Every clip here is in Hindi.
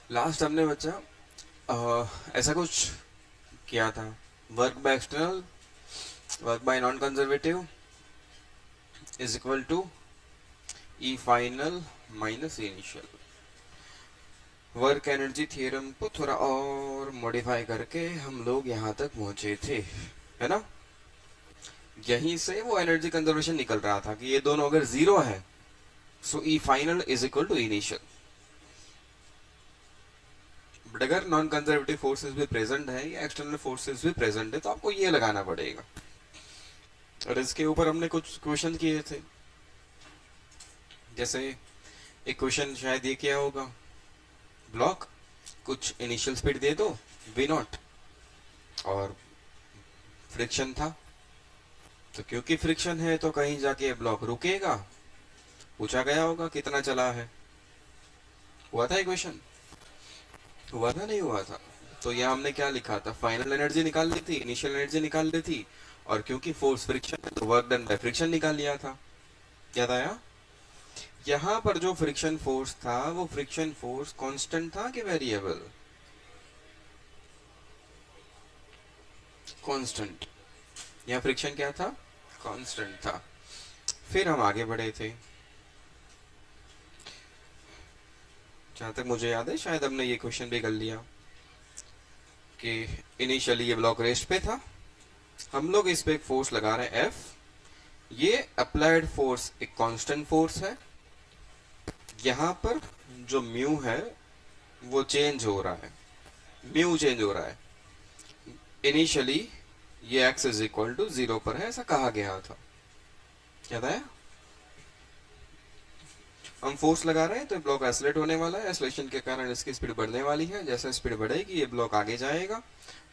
लास्ट हमने बच्चा ऐसा कुछ किया था। Work by external, work by non conservative is equal to E final minus initial. Work energy theorem को थोड़ा और मॉडिफाई करके हम लोग यहाँ तक पहुंचे थे, है ना। यहीं से वो एनर्जी कंजर्वेशन निकल रहा था कि ये दोनों अगर जीरो है so e final is equal to initial. But अगर नॉन कंजर्वेटिव फोर्सेस भी प्रेजेंट है या एक्सटर्नल फोर्सेस भी प्रेजेंट है तो आपको ये लगाना पड़ेगा। और इसके ऊपर हमने कुछ क्वेश्चन किए थे, जैसे एक क्वेश्चन शायद ये किया होगा, ब्लॉक कुछ इनिशियल स्पीड दे दो वी नॉट और फ्रिक्शन था, तो क्योंकि फ्रिक्शन है तो कहीं जाके ब्लॉक रुकेगा। पूछा गया होगा कितना चला है। हुआ था इक्वेशन, हुआ था नहीं हुआ था। तो यह हमने क्या लिखा था, फाइनल एनर्जी निकाल ली थी, इनिशियल एनर्जी निकाल ली थी, और क्योंकि फोर्स फ्रिक्शन है तो वर्क डन बाय फ्रिक्शन निकाल लिया था। याद आया। यहाँ पर जो फ्रिक्शन फोर्स था वो फ्रिक्शन फोर्स कांस्टेंट था कि वेरिएबल? कांस्टेंट। यहाँ फ्रिक्शन क्या था? कांस्टेंट था। फिर हम आगे बढ़े थे, जहां तक मुझे याद है शायद हमने ये क्वेश्चन भी कर लिया कि इनिशियली ये ब्लॉक रेस्ट पे था, हम लोग इस पे एक फोर्स लगा रहे हैं एफ, ये अप्लाइड फोर्स एक कांस्टेंट फोर्स है, यहाँ पर जो म्यू है वो चेंज हो रहा है, म्यू चेंज हो रहा है। इनिशियली ये x is equal to zero पर है ऐसा कहा गया था, याद आया। हम फोर्स लगा रहे हैं तो ब्लॉक एसलेट होने वाला है, एसलेशन के कारण इसकी स्पीड बढ़ने वाली है, जैसे स्पीड बढ़ेगी ये ब्लॉक आगे जाएगा,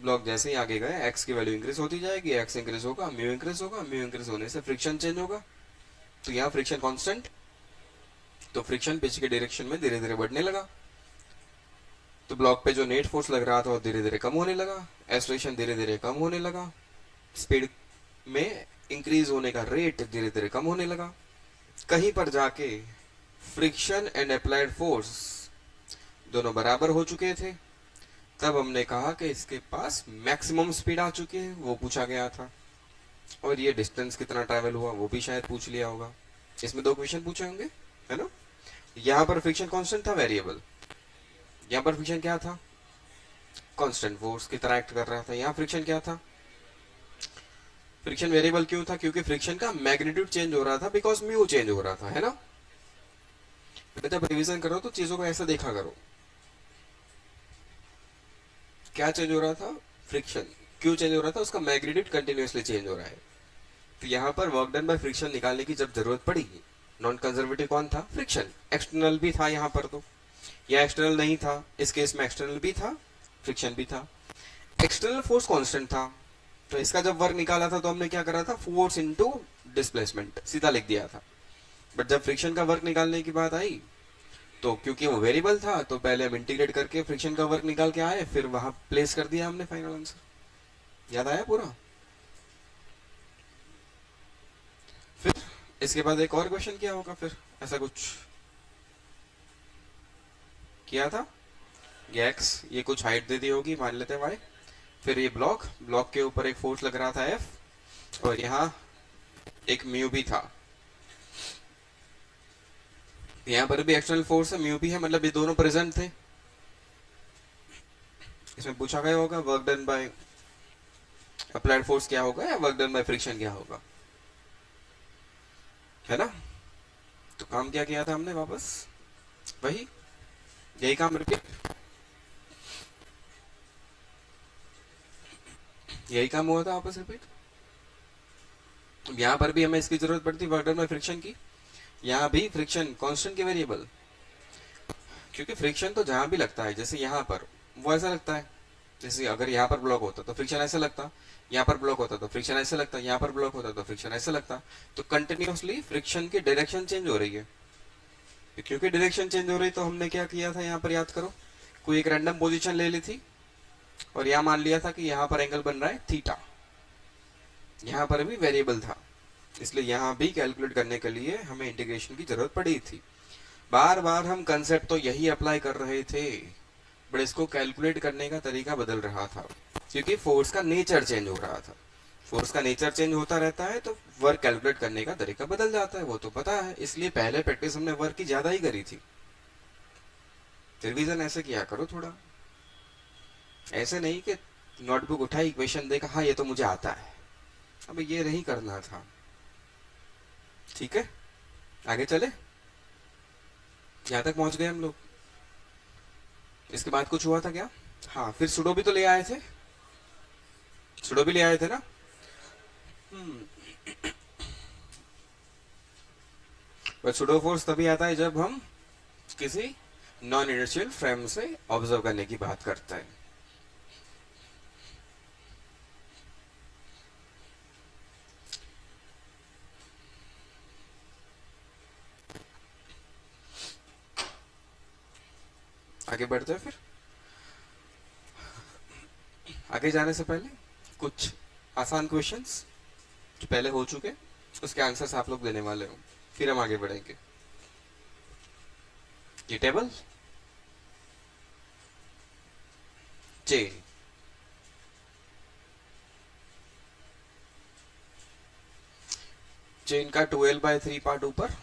ब्लॉक जैसे ही आगे गए एक्स की वैल्यू इंक्रीज होती जाएगी, एक्स इंक्रीज होगा म्यू इंक्रीज होगा, म्यू इंक्रीज होने से फ्रिक्शन चेंज होगा। तो यहाँ फ्रिक्शन कांस्टेंट, तो फ्रिक्शन पिच के डायरेक्शन में धीरे धीरे बढ़ने लगा, तो ब्लॉक पे जो नेट फोर्स लग रहा था वो धीरे धीरे कम होने लगा, एसलेशन धीरे धीरे कम होने लगा, स्पीड में इंक्रीज होने का रेट धीरे धीरे कम होने लगा। कहीं पर जाके फ्रिक्शन एंड अप्लाइड फोर्स दोनों बराबर हो चुके थे, तब हमने कहा कि इसके पास मैक्सिमम स्पीड आ चुकी है, वो पूछा गया था। और ये डिस्टेंस कितना ट्रैवल हुआ वो भी शायद पूछ लिया होगा। इसमें दो क्वेश्चन पूछे होंगे, है ना। यहाँ पर फ्रिक्शन कांस्टेंट था वेरिएबल, यहाँ पर फ्रिक्शन क्या था? कांस्टेंट फोर्स की तरह एक्ट कर रहा था। यहाँ फ्रिक्शन क्या था? फ्रिक्शन वेरिएबल क्यों था? क्योंकि फ्रिक्शन का मैग्नीट्यूड चेंज हो रहा था, बिकॉज म्यू चेंज हो रहा था, है ना। जब रिवीजन करो तो चीजों को ऐसा देखा करो, क्या चेंज हो रहा था? फ्रिक्शन। क्यों चेंज हो रहा था? उसका मैग्नीट्यूड कंटिन्यूअसली चेंज हो रहा है। तो यहाँ पर वर्क डन बाय फ्रिक्शन निकालने की जब जरूरत पड़ी, नॉन कंजर्वेटिव कौन था? फ्रिक्शन। एक्सटर्नल भी था यहाँ पर, तो या एक्सटर्नल नहीं था, इस केस में एक्सटर्नल भी था, फ्रिक्शन भी था। एक्सटर्नल फोर्स कांस्टेंट था, तो इसका जब वर्क निकाला था तो हमने क्या करा था? फोर्स इनटू डिस्प्लेसमेंट सीधा लिख दिया था। बट जब फ्रिक्शन का वर्क निकालने की बात आई तो क्योंकि वो वेरिएबल था तो पहले हम इंटीग्रेट करके फ्रिक्शन का वर्क निकाल के आए, फिर वहां प्लेस कर दिया हमने फाइनल आंसर। याद आया पूरा? फिर इसके बाद एक और क्वेश्चन किया होगा, फिर ऐसा कुछ किया था। ये एक्स, ये कुछ हाइट दे दी होगी, मान लेते हैं वाई, फिर ये ब्लॉक, ब्लॉक के ऊपर एक फोर्स लग रहा था एफ, और यहाँ एक म्यू भी था। यहाँ पर भी एक्सटर्नल फोर्स है, म्यू भी है, मतलब ये दोनों प्रेजेंट थे। इसमें पूछा गया होगा work done by applied force क्या होगा या वर्क डन बाय फ्रिक्शन क्या होगा, है ना। तो काम क्या किया था हमने? वापस वही, यही काम रिपीट, यही काम हुआ था वापस रिपीट। यहाँ पर भी हमें इसकी जरूरत पड़ती वर्क डन बाय फ्रिक्शन की, यहाँ भी फ्रिक्शन कांस्टेंट के वेरिएबल, क्योंकि फ्रिक्शन तो जहां भी लगता है, जैसे यहाँ पर वो ऐसा लगता है, जैसे अगर यहाँ पर ब्लॉक होता तो फ्रिक्शन ऐसे लगता, यहाँ पर ब्लॉक होता तो फ्रिक्शन ऐसे लगता, यहाँ पर ब्लॉक होता तो फ्रिक्शन ऐसे लगता। तो कंटिन्यूअसली फ्रिक्शन की डायरेक्शन चेंज हो रही है, क्योंकि डायरेक्शन चेंज हो रही तो हमने क्या किया था? यहाँ पर याद करो, कोई एक रैंडम पोजीशन ले ली थी और यहाँ मान लिया था कि यहाँ पर एंगल बन रहा है थीटा, यहाँ पर भी वेरिएबल था, इसलिए यहाँ भी कैलकुलेट करने के लिए हमें इंटीग्रेशन की जरूरत पड़ी थी। बार बार हम कंसेप्ट तो यही अप्लाई कर रहे थे, बट इसको कैलकुलेट करने का तरीका बदल रहा था, क्योंकि फोर्स का नेचर चेंज हो रहा था। फोर्स का नेचर चेंज होता रहता है तो वर्क कैलकुलेट करने का तरीका बदल जाता है, वो तो पता है। इसलिए पहले प्रैक्टिस हमने वर्क की ज्यादा ही करी थी। रिवीजन ऐसे किया करो थोड़ा, ऐसे नहीं कि नोटबुक उठाई, क्वेश्चन देखा, हाँ ये तो मुझे आता है। अब ये नहीं करना था। ठीक है, आगे चले। यहां तक पहुंच गए हम लोग। इसके बाद कुछ हुआ था क्या? हाँ, फिर सुडो भी तो ले आए थे। सुडो भी ले आए थे ना। पर सुडो फोर्स तभी आता है जब हम किसी नॉन इनर्शियल फ्रेम से ऑब्जर्व करने की बात करते हैं। आगे बढ़ते हैं। फिर आगे जाने से पहले कुछ आसान क्वेश्चंस जो पहले हो चुके, उसके आंसर्स आप लोग देने वाले हो, फिर हम आगे बढ़ेंगे। ये टेबल चेन, चेन का 2l/3 पार्ट ऊपर,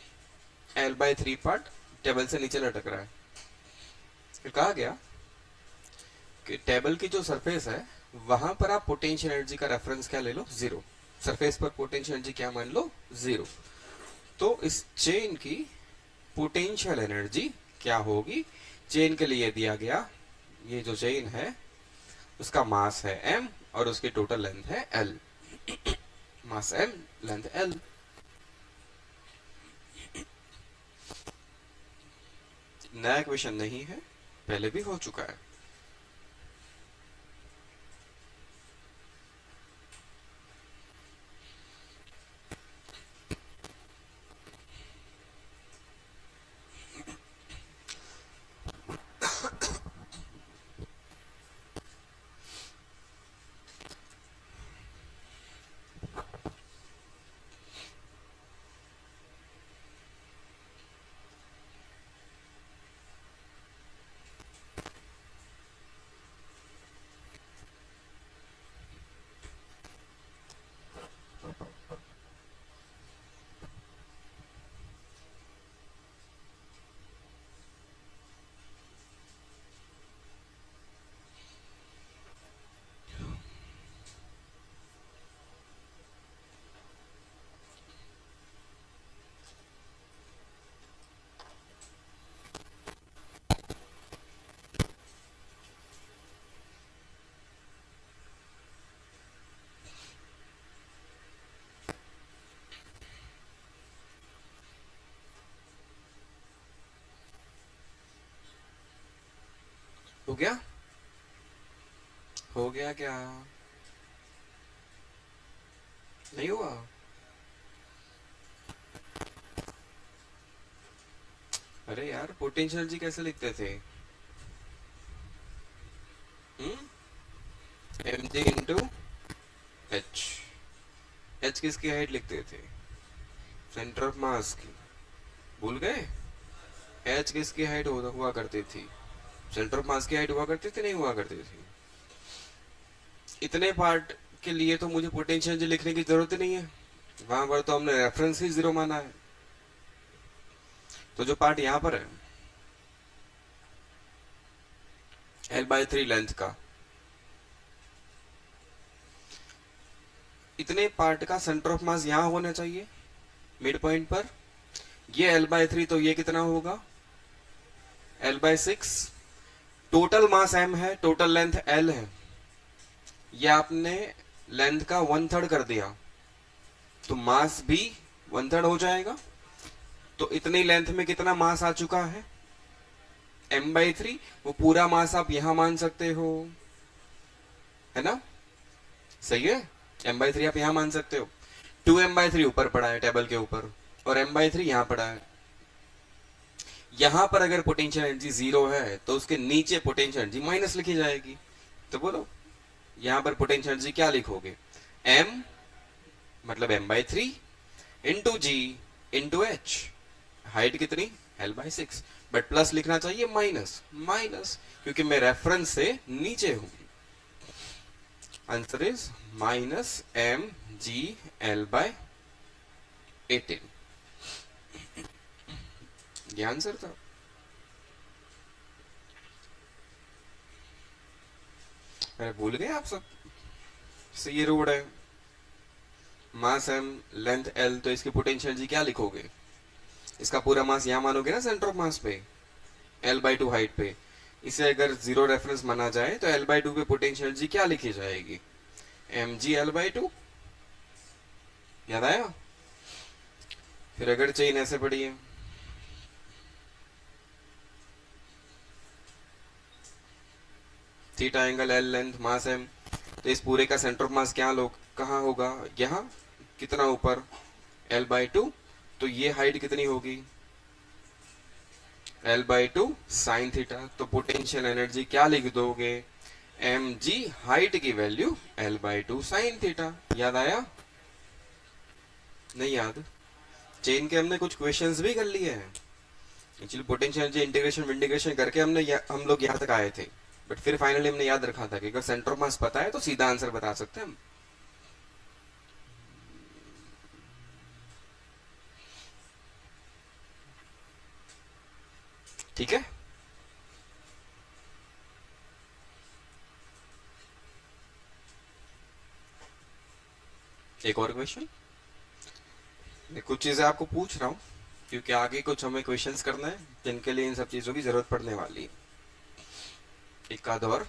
l/3 पार्ट टेबल से नीचे लटक रहा है। फिर कहा गया कि टेबल की जो सरफेस है वहां पर आप पोटेंशियल एनर्जी का रेफरेंस क्या ले लो? 0। सरफेस पर पोटेंशियल एनर्जी क्या मान लो? 0। तो इस चेन की पोटेंशियल एनर्जी क्या होगी? चेन के लिए दिया गया, ये जो चेन है उसका मास है m और उसकी टोटल लेंथ है l। Mass m, length l। नया क्वेश्चन नहीं है, पहले भी हो चुका है। हो गया? हो गया क्या? नहीं हुआ? अरे यार, पोटेंशियल एनर्जी कैसे लिखते थे? mg into H. एच किसकी हाइट लिखते थे? सेंटर ऑफ मास की। भूल गए? एच किसकी हाइट हुआ करती थी? सेंटर ऑफ मास की हाइट हुआ करती थी, नहीं हुआ करती थी? इतने पार्ट के लिए तो मुझे पोटेंशियल एनर्जी लिखने की जरूरत ही नहीं है, वहां पर तो हमने रेफरेंस ही 0 माना है। तो जो पार्ट यहां पर है l/3 लेंथ का, इतने पार्ट का सेंटर ऑफ मास यहां होना चाहिए मिड पॉइंट पर। ये l/3 तो ये कितना होगा? l/6। टोटल मास m है, टोटल लेंथ l है। ये आपने लेंथ का 1/3 कर दिया तो मास भी 1/3 हो जाएगा। तो इतनी लेंथ में कितना मास आ चुका है? m/3। वो पूरा मास आप यहां मान सकते हो, है ना? सही है, m/3 आप यहां मान सकते हो। 2m/3 ऊपर पड़ा है टेबल के ऊपर, और m/3 यहां पड़ा है। यहां पर अगर पोटेंशियल एनर्जी 0 है तो उसके नीचे पोटेंशियल एनर्जी माइनस लिखी जाएगी। तो बोलो यहां पर पोटेंशियल एनर्जी क्या लिखोगे? m मतलब m/3 into g into H. Height कितनी? l/6। बट प्लस लिखना चाहिए माइनस माइनस, क्योंकि मैं रेफरेंस से नीचे हूं। Answer is minus m g l by 18। ये आंसर था। अरे भूल गए आप सब। से ये रोड है, मास एम, लेंथ एल, तो इसकी पोटेंशियल जी क्या लिखोगे? इसका पूरा मास यहां मानोगे ना सेंटर ऑफ मास पे, L/2 हाइट पे। इसे अगर जीरो रेफरेंस माना जाए तो L/2 पे पोटेंशियल जी क्या लिखी जाएगी? mg L/2। याद आया? फिर अगर चेन ऐसे पड़ी है, थीटा एंगल L, लेंथ, मास m, तो इस पूरे का सेंटर ऑफ मास क्या लोग कहाँ होगा? यहाँ। कितना ऊपर? L/2। तो ये हाइट कितनी होगी? L/2 sine theta. तो पोटेंशियल एनर्जी क्या लिख दोगे? mg, हाइट की वैल्यू L/2 साइन थीटा। याद आया? नहीं याद? चेन के हमने कुछ क्वेश्चंस भी कर लिए हैं actually. Potential energy integration integration करके हम लोग यहाँ तक आए थे, बट फिर फाइनली हमने याद रखा था कि अगर सेंटर ऑफ मास पता है तो सीधा आंसर बता सकते हैं हम। ठीक है। एक और क्वेश्चन। मैं कुछ चीजें आपको पूछ रहा हूँ क्योंकि आगे कुछ हमें क्वेश्चंस करना है जिनके लिए इन सब चीजों की जरूरत पड़ने वाली है। एक आध और।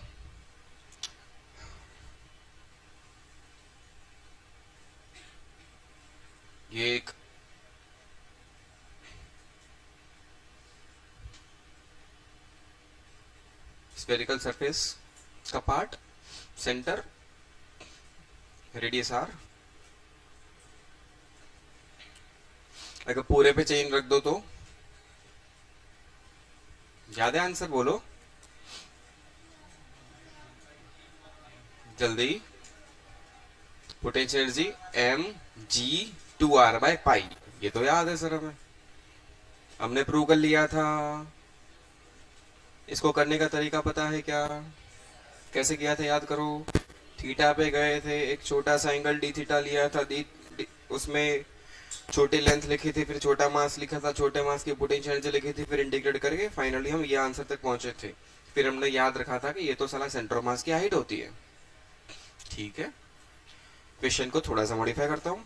ये एक स्फेरिकल सरफेस का पार्ट, सेंटर, रेडियस आर। अगर पूरे पे चेन रख दो तो याद है? आंसर बोलो जल्दी। पोटेंशियल एनर्जी mg2r/पाई। ये तो याद है सर, हमें हमने प्रूव कर लिया था। इसको करने का तरीका पता है क्या? कैसे किया था याद करो। थीटा पे गए थे, एक छोटा सा एंगल डी थीटा लिया था, उसमें छोटी लेंथ लिखी थी, फिर छोटा मास लिखा था, छोटे मास की पोटेंशियल एनर्जी लिखी थी, फिर इंटीग्रेट करके फाइनली हम ये आंसर तक पहुंचे थे। फिर हमने याद रखा था कि ये तो साला सेंटर ऑफ मास की हाइट होती है। ठीक है, क्वेश्चन को थोड़ा सा मॉडिफाई करता हूं।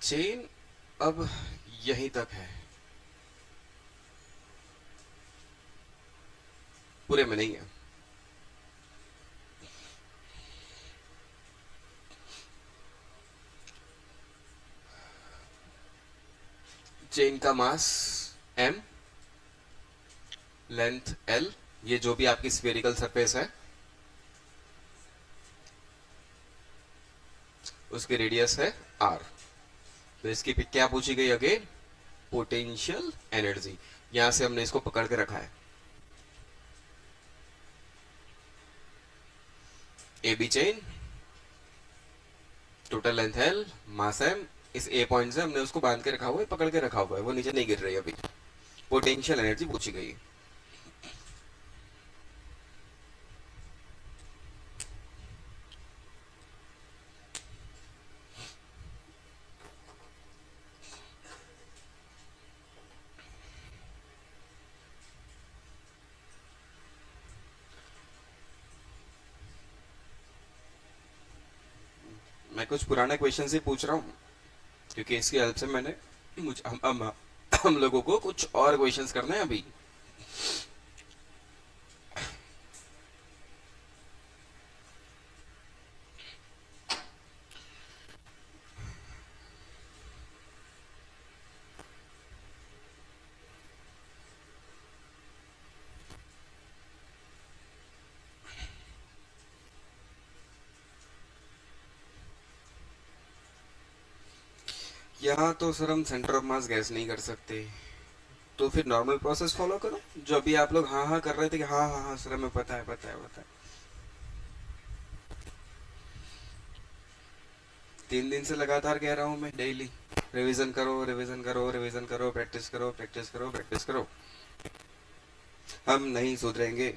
चेन अब यहीं तक है, पूरे में नहीं है। चेन का मास m, लेंथ l, ये जो भी आपकी स्फेरिकल सरफेस है उसकी रेडियस है r। तो इसकी क्या पूछी गई अगेन? Potential energy. यहां से हमने इसको पकड़ के रखा है। A B chain, total length l, mass m, इस ए पॉइंट से हमने उसको बांध के रखा हुआ है, पकड़ के रखा हुआ है, वो नीचे नहीं गिर रही अभी। पोटेंशियल एनर्जी पूछी गई। मैं कुछ पुराने क्वेश्चन से पूछ रहा हूँ क्योंकि इसकी हेल्प से मैंने हम लोगों को कुछ और क्वेश्चंस करने हैं अभी। यहाँ तो सर हम सेंटर ऑफ मास गैस नहीं कर सकते, तो फिर नॉर्मल प्रोसेस फॉलो करो जो अभी आप लोग हाँ हाँ कर रहे थे कि हाँ हाँ हाँ सर हमें पता है पता है पता है। 3 दिन से लगातार कह रहा हूं मैं डेली, रिवीजन करो रिवीजन करो रिवीजन करो, प्रैक्टिस करो प्रैक्टिस करो प्रैक्टिस करो। हम नहीं सुधरेंगे।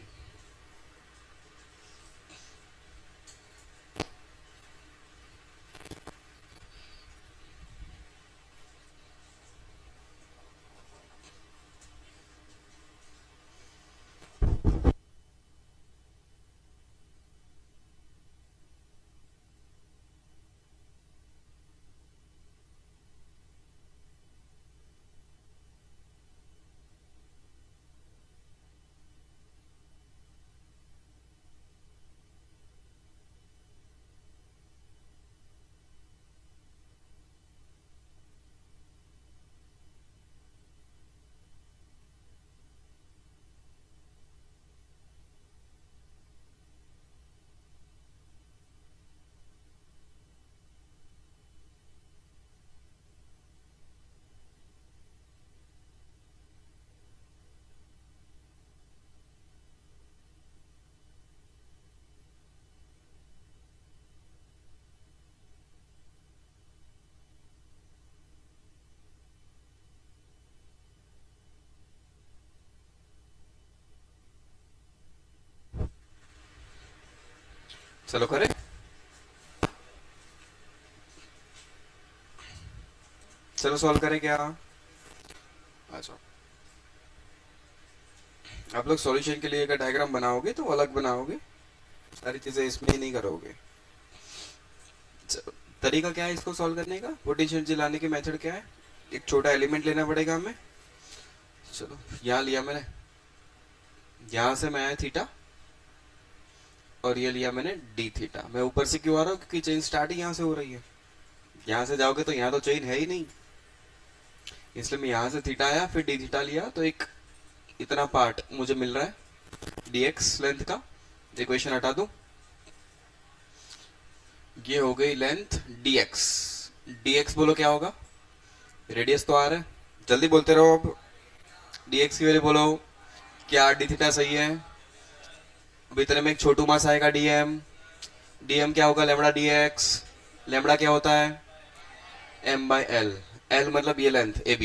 चलो करें। चलो सॉल्व करें क्या? आ जाओ। आप लोग सॉल्यूशन के लिए अगर डायग्राम बनाओगे तो अलग बनाओगे, सारी चीजें इसमें ही नहीं करोगे। चलो, तरीका क्या है इसको सॉल्व करने का? पोटेंशियल एनर्जी लाने की मेथड क्या है? एक छोटा एलिमेंट लेना पड़ेगा हमें। चलो यहाँ लिया मैंने, यहां से मैं आया थीटा, और ये लिया मैंने डी थीटा। मैं ऊपर से क्यों आ रहा हूँ? क्योंकि चेन स्टार्ट ही यहाँ से हो रही है। यहाँ से जाओगे तो यहाँ तो चेन है ही नहीं, इसलिए मैं यहाँ से थीटा आया, फिर डी थीटा लिया, तो एक इतना पार्ट मुझे मिल रहा है dx लेंथ का। इक्वेशन हटा दूं, ये हो गई लेंथ dx। dx बोलो क्या होगा? रेडियस तो आ रहा है, जल्दी बोलते रहो। अब dx की वैल्यू बोलो। क्या डी थीटा सही है? अब इतने में एक छोटू मास आएगा dm। dm क्या होगा? Lambda dx। लेमड़ा क्या होता है? m by L. एल मतलब ये लेंथ ab।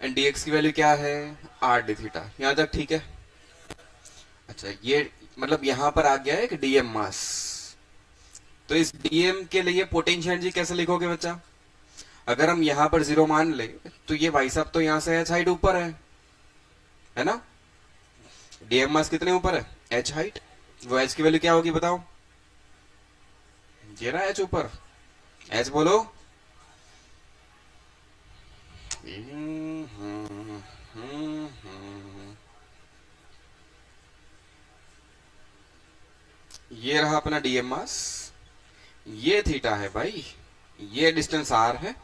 एंड dx की वैल्यू क्या है? r D theta. यहां तक ठीक है? अच्छा, ये मतलब यहां पर आ गया है कि dm मास। तो इस dm के लिए पोटेंशियल एनर्जी कैसे लिखोगे बच्चा? अगर हम यहां पर 0 मान ले तो ये भाई साहब तो यहां से h हाइट ऊपर है ना? dm मास कितने ऊपर है? h height. वो h की वैल्यू क्या होगी बताओ? ये रहा h ऊपर। h बोलो। ये रहा अपना dm मास, ये थीटा है भाई, ये डिस्टेंस r है,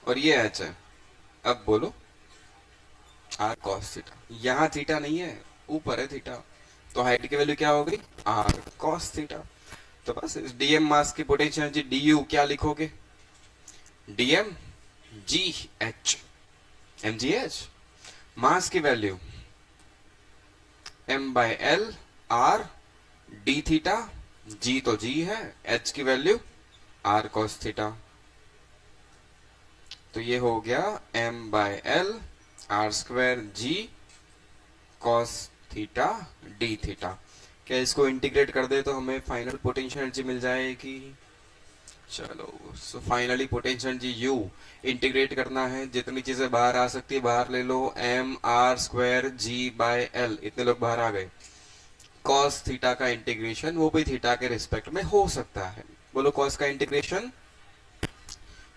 और ये h है। अब बोलो r cos थीटा। यहाँ थीटा नहीं है, ऊपर है थीटा, तो हाइट की वैल्यू क्या हो गई? r cos theta. तो बस इस dm मास की पोटेंशियल एनर्जी du क्या लिखोगे? dm gh, mgh। मास की value m by L r d theta, g तो g है, h की वैल्यू r cos थीटा। तो ये हो गया m by L r square g cos theta d theta. क्या इसको इंटीग्रेट कर दे तो हमें फाइनल पोटेंशियल एनर्जी मिल जाएगी? चलो, so finally potential energy u integrate करना है, जितनी चीजें बाहर आ सकती है बाहर ले लो। m r square g by l, इतने लोग बाहर आ गए। cos थीटा का इंटीग्रेशन वो भी थीटा के रिस्पेक्ट में हो सकता है। बोलो cos का इंटीग्रेशन,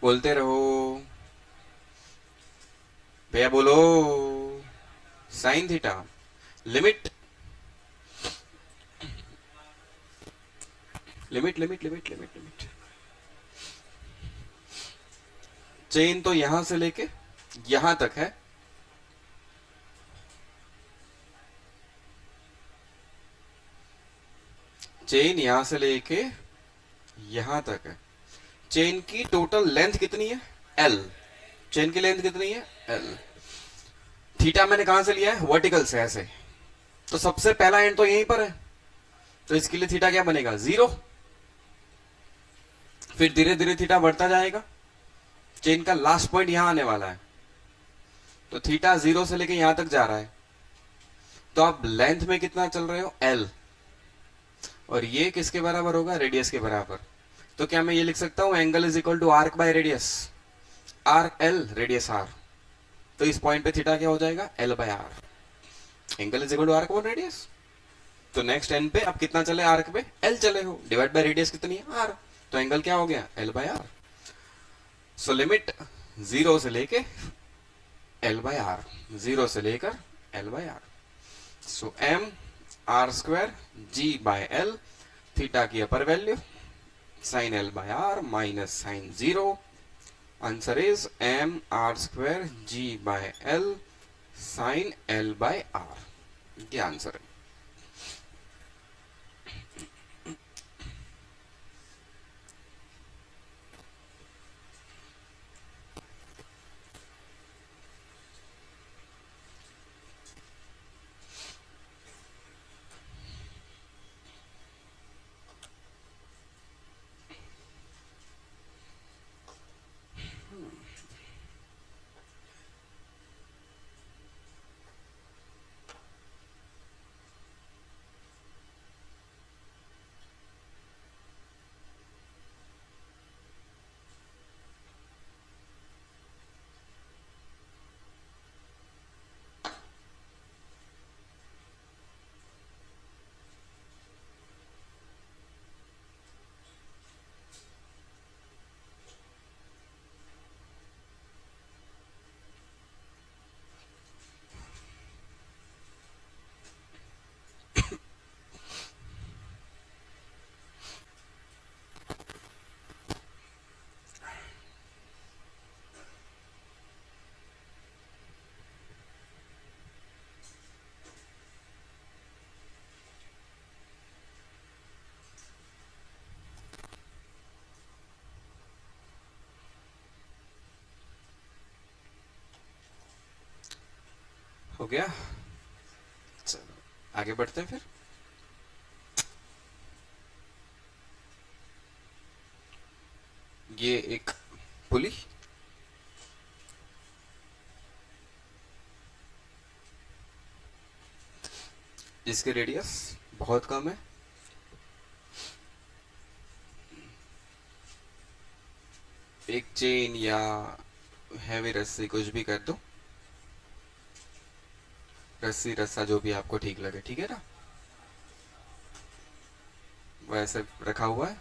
बोलते रहो भैया, बोलो। sin theta, limit limit limit limit limit limit. Chain तो यहां से लेके यहां तक है, चेन यहां से लेके यहां तक है। चेन की टोटल लेंथ कितनी है? L। चेन की लेंथ कितनी है? L। थीटा मैंने कहां से लिया है? वर्टिकल से, ऐसे। तो सबसे पहला एंड तो यहीं पर है, तो इसके लिए थीटा क्या बनेगा? 0। फिर धीरे धीरे थीटा बढ़ता जाएगा, चेन का लास्ट पॉइंट यहां आने वाला है, तो थीटा 0 से लेके यहां तक जा रहा है, तो आप लेंथ में कितना चल रहे हो, एल, और ये किसके बराबर होगा, रेडियस के बराबर। तो क्या मैं ये लिख सकता हूं angle is equal to arc by radius, arc l radius r, तो इस पॉइंट पे थीटा क्या हो जाएगा, l by r, angle is equal to arc by radius. तो नेक्स्ट एन पे आप कितना चले, आर्क पे एल चले हो, डिवाइड बाय रेडियस कितनी है, आर, तो एंगल क्या हो गया, l by r. So limit 0 से लेके एल बाय आर, 0 से लेकर l by r. So m r square g by l, theta की upper value sine l by r minus sine 0, answer is m r square g by l sine l by r, ये आंसर है। हो गया, चलो आगे बढ़ते हैं फिर। ये एक पुली, जिसके रेडियस बहुत कम है, एक चेन या हैवी रस्सी कुछ भी कर दो, रस्सी रस्सा जो भी आपको ठीक लगे, ठीक है ना, वैसे रखा हुआ है।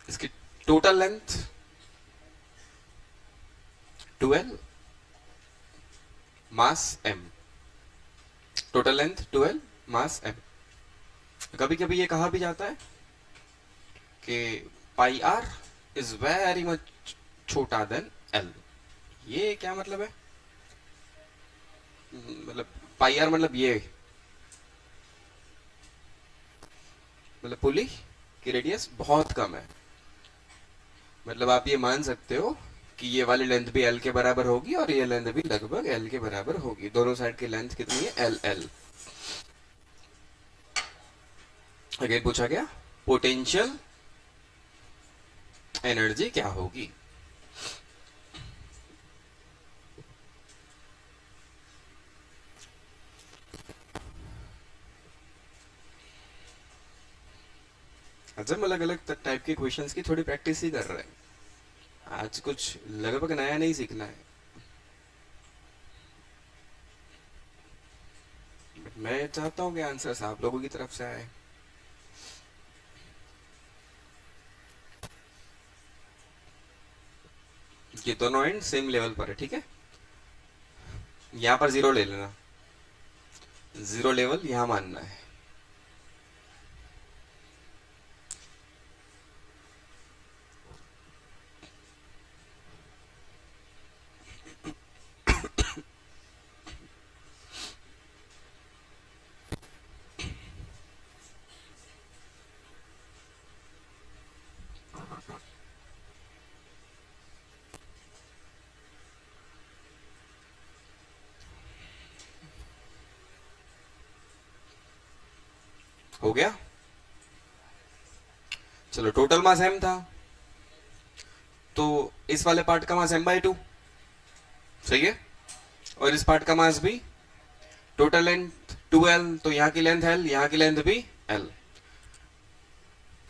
इसकी टोटल लेंथ 12, मास m, टोटल लेंथ 12, मास m। कभी कभी ये कहा भी जाता है कि पाई आर इज वेरी मच छोटा देन एल। ये क्या मतलब है, मतलब पाई आर मतलब ये, मतलब पुली की रेडियस बहुत कम है, मतलब आप ये मान सकते हो कि ये वाली लेंथ भी एल के बराबर होगी और ये लेंथ भी लगभग एल के बराबर होगी, दोनों साइड की लेंथ कितनी है, एल एल। अगेन पूछा गया पोटेंशियल एनर्जी क्या होगी। जब अलग अलग टाइप के क्वेश्चंस की थोड़ी प्रैक्टिस ही कर रहे हैं, आज कुछ लगभग नया नहीं सीखना है। मैं चाहता हूं कि आंसर्स आप लोगों की तरफ से आए। ये दोनों एंड सेम लेवल पर है, ठीक है, यहां पर जीरो ले लेना, जीरो लेवल यहां मानना है। हो गया, चलो टोटल मास m था, तो इस वाले पार्ट का मास m/2, सही है, और इस पार्ट का मास भी, टोटल लेंथ 2l, तो यहाँ की लेंथ l, यहाँ की लेंथ भी l।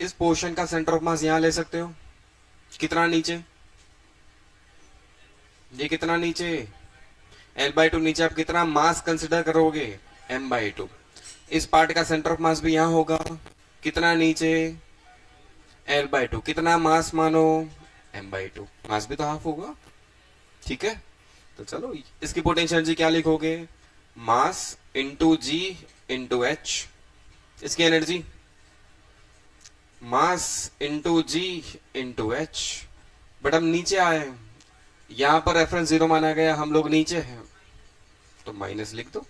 इस पोर्शन का सेंटर ऑफ मास यहाँ ले सकते हो, कितना नीचे, ये कितना नीचे, l/2 नीचे, आप कितना मास कंसिडर करोगे, m/2। इस पार्ट का सेंटर ऑफ मास भी यहाँ होगा, कितना नीचे, l/2, कितना मास मानो, m/2, मास भी तो हाफ होगा, ठीक है। तो चलो इसकी पोटेंशियल एनर्जी क्या लिखोगे, mass into g into h, इसकी energy mass into g into h. But हम नीचे आए, यहां पर रेफरेंस 0 माना गया, हम लोग नीचे हैं, तो माइनस लिख दो,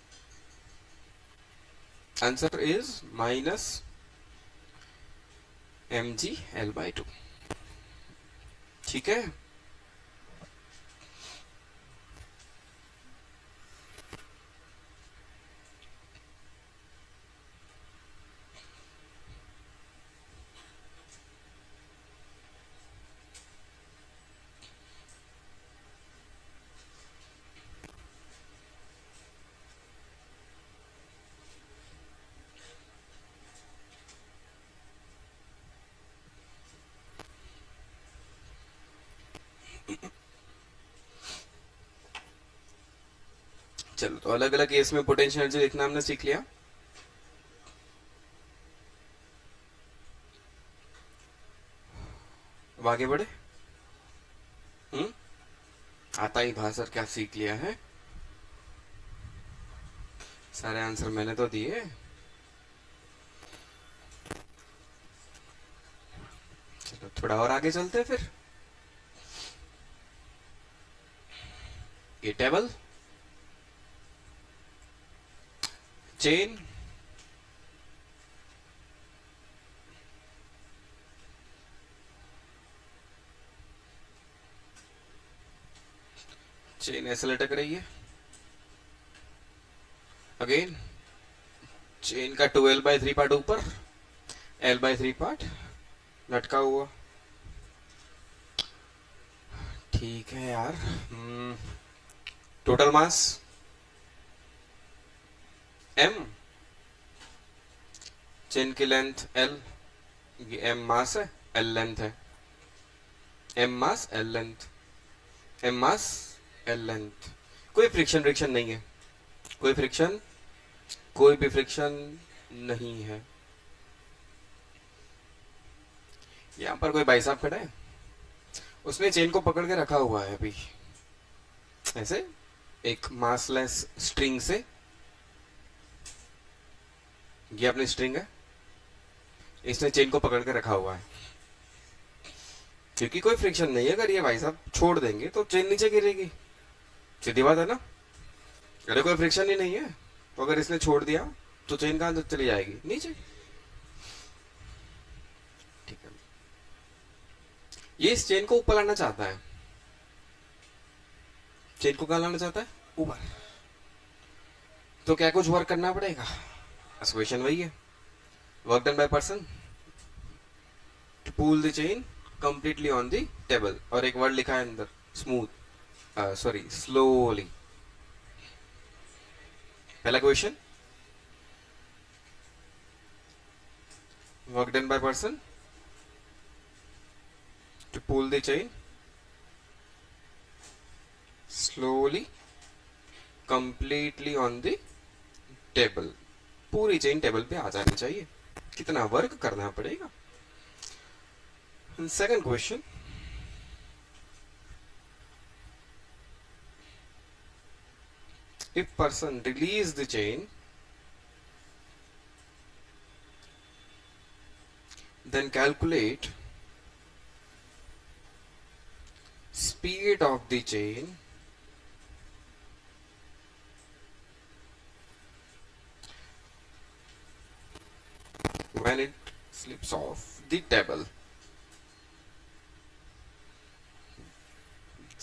आंसर इज माइनस mg/L/2, ठीक है। चलो तो अलग अलग केस में पोटेंशियल एनर्जी लिखना हमने सीख लिया। अब आगे बढ़े। आता ही भाषा क्या सीख लिया है, सारे आंसर मैंने तो दिए। चलो थोड़ा और आगे चलते हैं फिर। ये टेबल, चेन, चेन ऐसे लटक रही है, अगेन चेन का 2l/3 पार्ट ऊपर, l/3 पार्ट लटका हुआ, ठीक है यार। टोटल मास m, चेन की लेंथ l, ये m मास है, l लेंथ है, m मास l लेंथ, m मास l लेंथ। कोई फ्रिक्शन नहीं है, कोई फ्रिक्शन, कोई भी फ्रिक्शन नहीं है। यहां पर कोई भाई साहब खड़ा है, उसने चेन को पकड़ के रखा हुआ है अभी ऐसे एक मासलेस स्ट्रिंग से। ये अपनी स्ट्रिंग है, इसने चेन को पकड़ के रखा हुआ है, क्योंकि कोई फ्रिक्शन नहीं है। अगर ये भाई साहब छोड़ देंगे तो चेन नीचे गिरेगी, सीधी बात है ना। अरे कोई फ्रिक्शन ही नहीं है, तो अगर इसने छोड़ दिया तो चेन कहां चली जाएगी, नीचे, ठीक है। ये इस चेन को ऊपर लाना चाहता है, चेन को कहां लाना चाहता है, ऊपर। तो क्या कुछ वर्क करना पड़ेगा, क्वेश्चन वही है, work done by person to pull the chain completely on the table, और एक वर्ड लिखा है अंदर, स्मूथ, सॉरी स्लोली। पहला question, work done by person to pull the chain slowly completely on the table, पूरी चेन टेबल पे आ जानी चाहिए, कितना वर्क करना पड़ेगा। Second question, if person release the chain, then calculate speed of the chain when it slips off the table।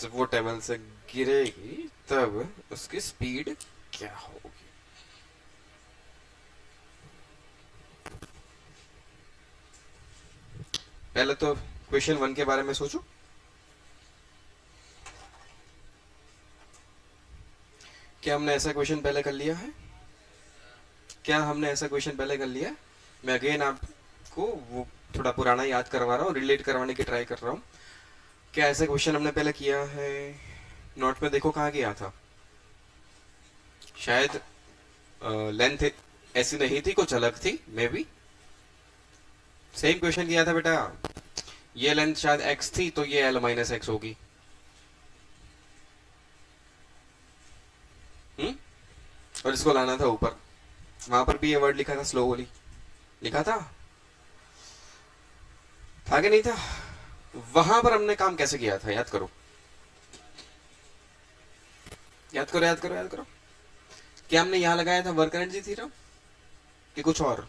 जब वो टेबल से गिरेगी तब उसकी स्पीड क्या होगी। पहले तो क्वेश्चन 1 के बारे में सोचो। क्या हमने ऐसा क्वेश्चन पहले कर लिया है? क्या हमने ऐसा क्वेश्चन पहले कर लिया है? मैं अगेन आपको वो थोड़ा पुराना याद करवा रहा हूँ, रिलेट करवाने की ट्राई कर रहा हूँ। क्या ऐसा क्वेश्चन हमने पहले किया है? नोट में देखो कहाँ गया था। शायद लेंथ ऐसी नहीं थी, कुछ अलग थी मे बी। सेम क्वेश्चन किया था बेटा। ये लेंथ शायद x थी तो ये l माइनस एक्स होगी। और इसको लाना था ऊपर। वहां पर भी ये वर्ड लिखा था स्लोली, लिखा था कि नहीं था? वहां पर हमने काम कैसे किया था, याद करो, याद करो, याद करो, याद करो। क्या हमने यहां लगाया था वर्क एनर्जी थ्योरम कि कुछ और?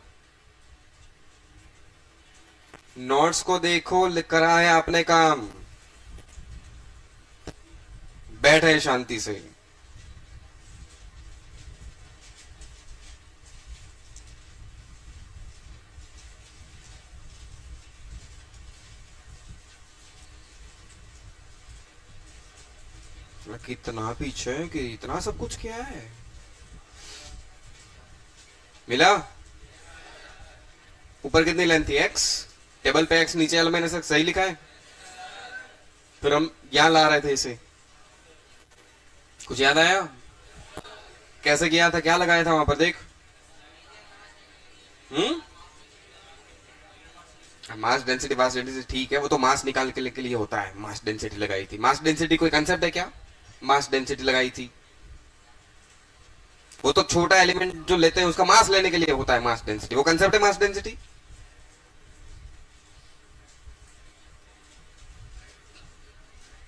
नोट्स को देखो, लिख कर आए आपने काम, बैठे शांति से। कितना पीछे है कि इतना सब कुछ किया है। मिला? ऊपर कितनी लेंथ थी? x। टेबल पे x, नीचे l माइनस एक्स, सही लिखा है। फिर हम यहां ला रहे थे इसे। कुछ याद आया कैसे किया था? क्या लगाया था वहां पर? देख। मास डेंसिटी, मास डेंसिटी ठीक है, वो तो मास निकाल के लिए होता है। मास डेंसिटी लगाई थी। मास डेंसिटी कोई कंसेप्ट है क्या? मास डेंसिटी लगाई थी, वो तो छोटा एलिमेंट जो लेते हैं उसका मास लेने के लिए होता है मास डेंसिटी। वो कंसेप्ट है मास डेंसिटी।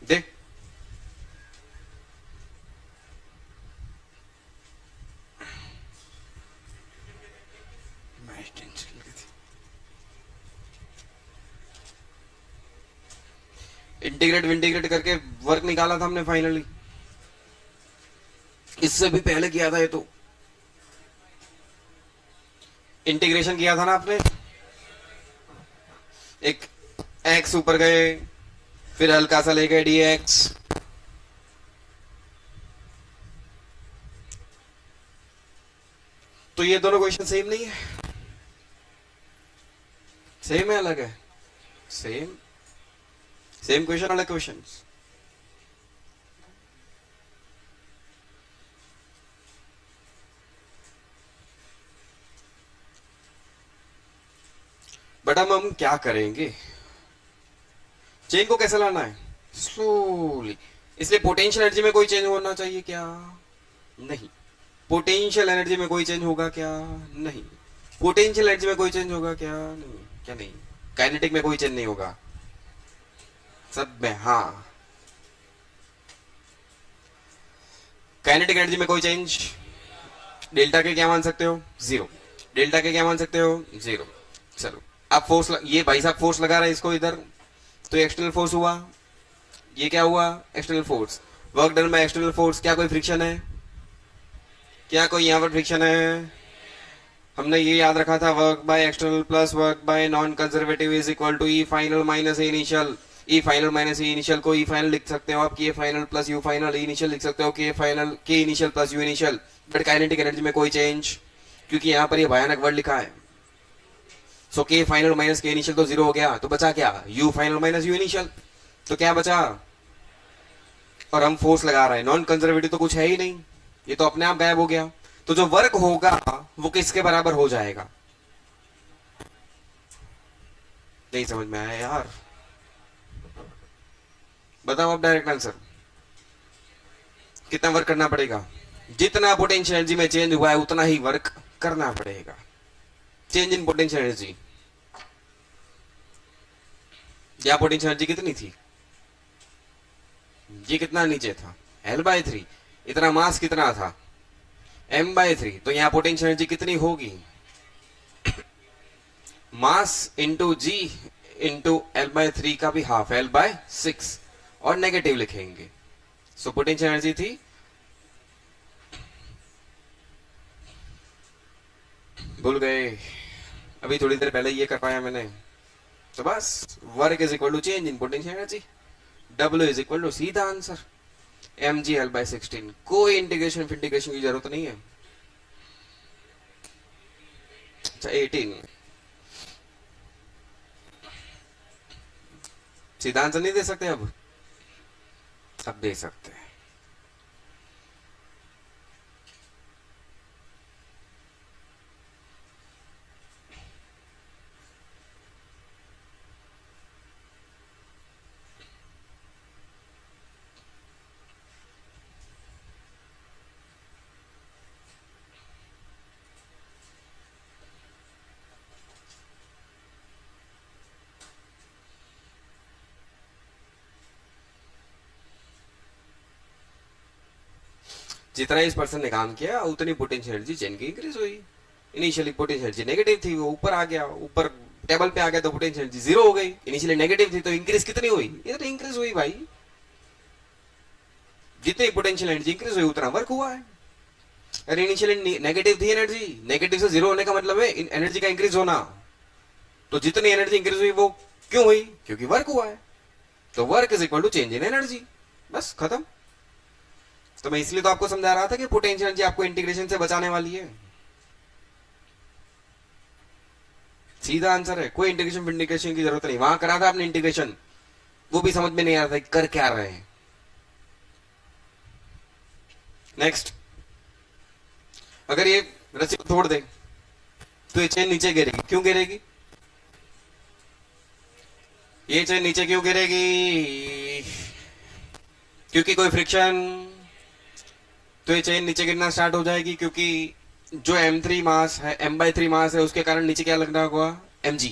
देख, इंटीग्रेट विंटीग्रेट करके वर्क निकाला था हमने फाइनली। इससे भी पहले किया था ये तो। इंटीग्रेशन किया था ना आपने। एक एक्स ऊपर गए, फिर हल्का सा ले गए dx। तो ये दोनों क्वेश्चन सेम नहीं है? सेम है, अलग है? सेम। सेम क्वेश्चन, अलग क्वेश्चन। बट हम क्या करेंगे? चेंज को कैसे लाना है? स्लोली। इसलिए पोटेंशियल एनर्जी में कोई चेंज होना चाहिए क्या? नहीं। पोटेंशियल एनर्जी में कोई चेंज होगा क्या? नहीं। पोटेंशियल एनर्जी में कोई चेंज होगा क्या? नहीं। क्या नहीं? काइनेटिक में कोई चेंज नहीं होगा? सब में हाँ। काइनेटिक एनर्जी में कोई चेंज। डेल्टा के क्या मान सकते हो? जीरो। डेल्टा के क्या मान सकते हो? जीरो। चलो, अब फोर्स ये भाई साहब फोर्स लगा रहे हैं इसको इधर, तो एक्सटर्नल फोर्स हुआ। ये क्या हुआ? External force. Work done by external force. क्या कोई फ्रिक्शन है? क्या कोई यहाँ पर फ्रिक्शन है? हमने ये याद रखा था, work by external plus work by non conservative is equal to E final minus E initial. E final minus E initial को ई फाइनल लिख सकते हो आप, K final plus U final. E initial लिख सकते हो K final, K initial plus you initial. But kinetic energy में कोई चेंज, क्योंकि यहाँ पर ये भयानक वर्ड लिखा है। सो के फाइनल माइनस के इनिशियल तो जीरो हो गया, तो बचा क्या? You final minus you initial. तो क्या बचा? और हम फोर्स लगा रहे हैं, नॉन कंजर्वेटिव तो कुछ है ही नहीं, ये तो अपने आप गायब हो गया। तो जो वर्क होगा वो किसके बराबर हो जाएगा? नहीं समझ में आया यार? बताओ आप डायरेक्ट आंसर। कितना वर्क करना पड़ेगा? जितना पोटेंशियल एनर्जी में चेंज हुआ है उतना ही वर्क करना पड़ेगा। Change in potential energy. या पोटेंशियल एनर्जी कितनी थी? ये कितना नीचे था? L/3। इतना मास कितना था? M/3। तो यहाँ पोटेंशियल एनर्जी कितनी होगी? मास इंटू जी इंटू L/3 का भी हाफ, L/6, और नेगेटिव लिखेंगे। सो पोटेंशियल एनर्जी थी, भूल गए? अभी थोड़ी देर पहले ये कर पाया मैंने। तो बस work is equal to change in potential energy, W is equal to सीधा आंसर mgl/16। कोई इंटीग्रेशन फिंटीग्रेशन की जरूरत नहीं है। अच्छा 18 सीधा आंसर नहीं दे सकते, अब दे सकते हैं। जितना इस पर्सन ने काम किया उतनी पोटेंशियल एनर्जी चेन की इंक्रीज हुई। इनिशियली पोटेंशियल एनर्जी नेगेटिव थी, वो ऊपर आ गया, ऊपर टेबल पे आ गया तो पोटेंशियल एनर्जी जीरो हो गई। इनिशियली नेगेटिव थी तो इंक्रीज कितनी हुई, इतनी इंक्रीज हुई भाई। जितनी पोटेंशियल एनर्जी इंक्रीज हुई उतना वर्क हुआ है। अरे इनिशियली नेगेटिव थी एनर्जी, नेगेटिव से जीरो होने का मतलब है एनर्जी का इंक्रीज होना। तो जितनी एनर्जी इंक्रीज हुई वो क्यों हुई, क्योंकि वर्क हुआ है। तो work is equal to change in energy, बस खत्म। तो मैं इसलिए तो आपको समझा रहा था कि पोटेंशियल एनर्जी आपको इंटीग्रेशन से बचाने वाली है। सीधा आंसर है, कोई इंटीग्रेशन इंटीग्रेशन की जरूरत नहीं। वहां करा था आपने इंटीग्रेशन, वो भी समझ में नहीं आ रहा था कर क्या रहे हैं। नेक्स्ट, अगर ये रस्सी को तोड़ दे तो ये चेन नीचे गिरेगी, क्यों गिरेगी? ये चेन नीचे क्यों गिरेगी? क्योंकि कोई फ्रिक्शन। तो ये चेन नीचे गिरना स्टार्ट हो जाएगी, क्योंकि जो m3 मास है, m/3 मास है, उसके कारण नीचे क्या लगना होगा, mg।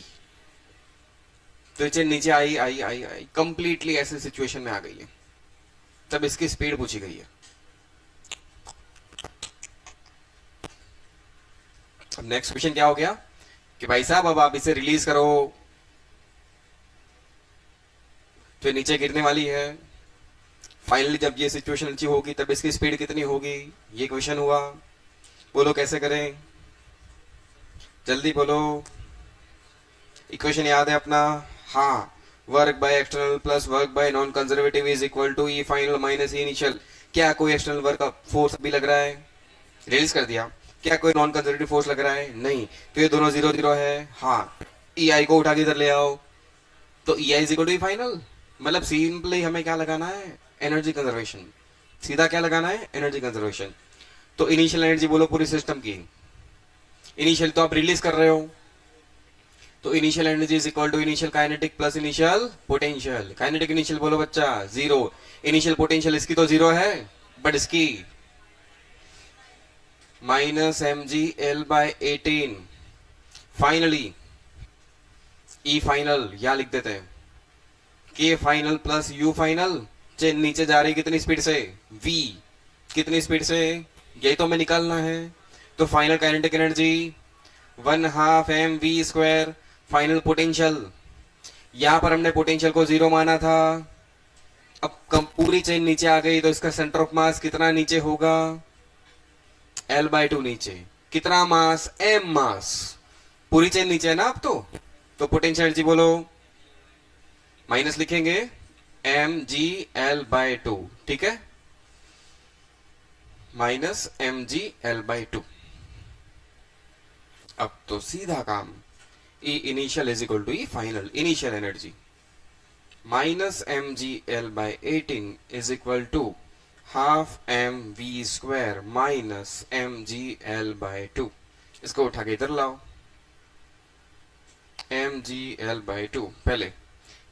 तो ये चेन नीचे आई आई आई आई कंप्लीटली ऐसे सिचुएशन में आ गई है, तब इसकी स्पीड पूछी गई है। अब नेक्स्ट क्वेश्चन क्या हो गया कि भाई साहब अब आप इसे रिलीज करो तो नीचे गिरने वाली है। फाइनली जब ये सिचुएशन अच्छी होगी तब इसकी स्पीड कितनी होगी, ये क्वेश्चन हुआ। बोलो कैसे करें, जल्दी बोलो। इक्वेशन याद है अपना? हाँ, work by external plus work by non conservative is equal to E final minus E initial. क्या कोई एक्सटर्नल वर्क फोर्स भी लग रहा है, रिलीज कर दिया। क्या कोई नॉन कंजर्वेटिव फोर्स लग रहा है, नहीं। तो ये दोनों 0 0 है। हाँ, ई आई को उठा के इधर ले आओ, तो e i is equal to E final. मतलब सिंपली हमें क्या लगाना है, एनर्जी कंजर्वेशन। सीधा क्या लगाना है, एनर्जी कंजर्वेशन। तो इनिशियल एनर्जी बोलो पूरी सिस्टम की। इनिशियल तो आप रिलीज कर रहे हो, तो initial energy is equal to initial kinetic plus initial potential. Kinetic initial बोलो बच्चा, 0। इनिशियल पोटेंशियल इसकी तो 0 है, बट इसकी माइनस mgl/18। फाइनली ई फाइनल या लिख देते हैं, के final plus U final. Chain नीचे जा रही कितनी स्पीड से, v। कितनी स्पीड से, यही तो हमें निकालना है। तो final kinetic energy 1/2 mv²। Final potential, यहां पर हमने पोटेंशियल को 0 माना था। अब कम पूरी चेन नीचे आ गई तो इसका सेंटर ऑफ मास कितना नीचे होगा, L/2 नीचे। कितना मास, m मास। पूरी चेन नीचे है ना अब तो पोटेंशियल एनर्जी बोलो, माइनस लिखेंगे mgl/2, ठीक है, माइनस mgl/2। अब तो सीधा काम, E initial is equal to E final, initial energy minus mgl/18 is equal to 1/2 mv² minus mgl/2। इसको उठा के इधर लाओ, mgl/2। पहले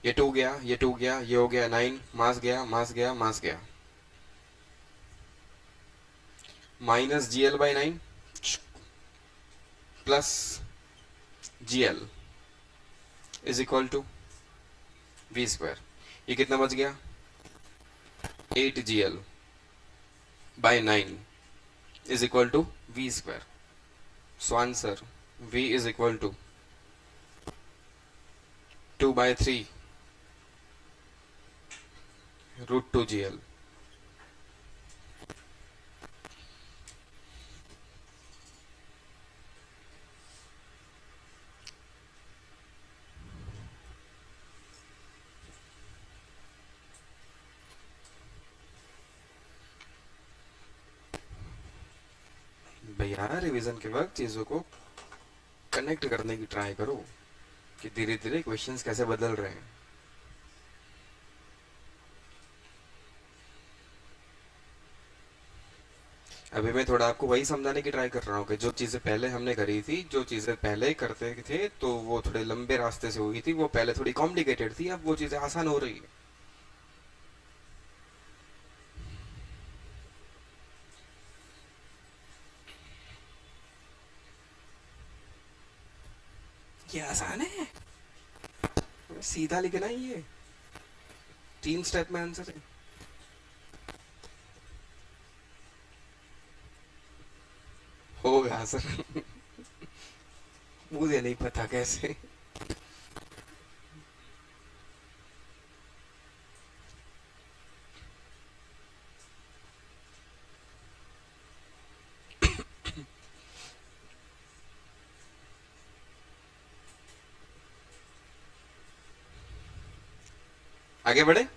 ये 2 गया, ये 2 गया, ये हो गया 9, मास गया, मास गया, मास गया, minus gl/9 plus gl is equal to v²। ये कितना बच गया, 8gl/9 is equal to v²। So answer v is equal to 2/3 √2gl। यार रिवीजन के वक्त चीजों को कनेक्ट करने की ट्राई करो कि धीरे धीरे क्वेश्चंस कैसे बदल रहे हैं। अभी मैं थोड़ा आपको वही समझाने की ट्राई कर रहा हूँ कि जो चीजें पहले हमने करी थी, जो चीजें पहले करते थे तो वो थोड़े लंबे रास्ते से हुई थी, वो पहले थोड़ी कॉम्प्लिकेटेड थी, अब वो चीजें आसान हो रही है। ये आसान है, सीधा लिखना ही है, 3 स्टेप में आंसर है। होगा सर। मुझे नहीं पता कैसे। आगे बढ़े,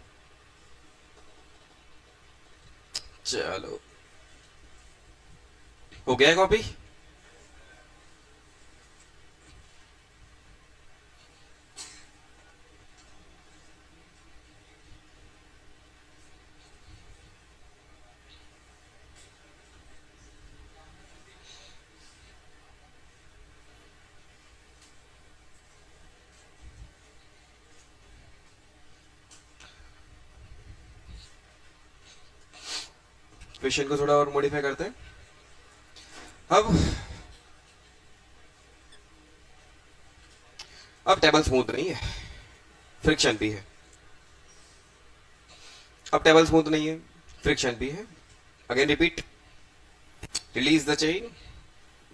चलो हो गया कॉपी। क्वेश्चन को थोड़ा और मॉडिफाई करते हैं। अब टेबल स्मूथ नहीं है, फ्रिक्शन भी है। अब टेबल स्मूथ नहीं है, फ्रिक्शन भी है। Again repeat, release the chain,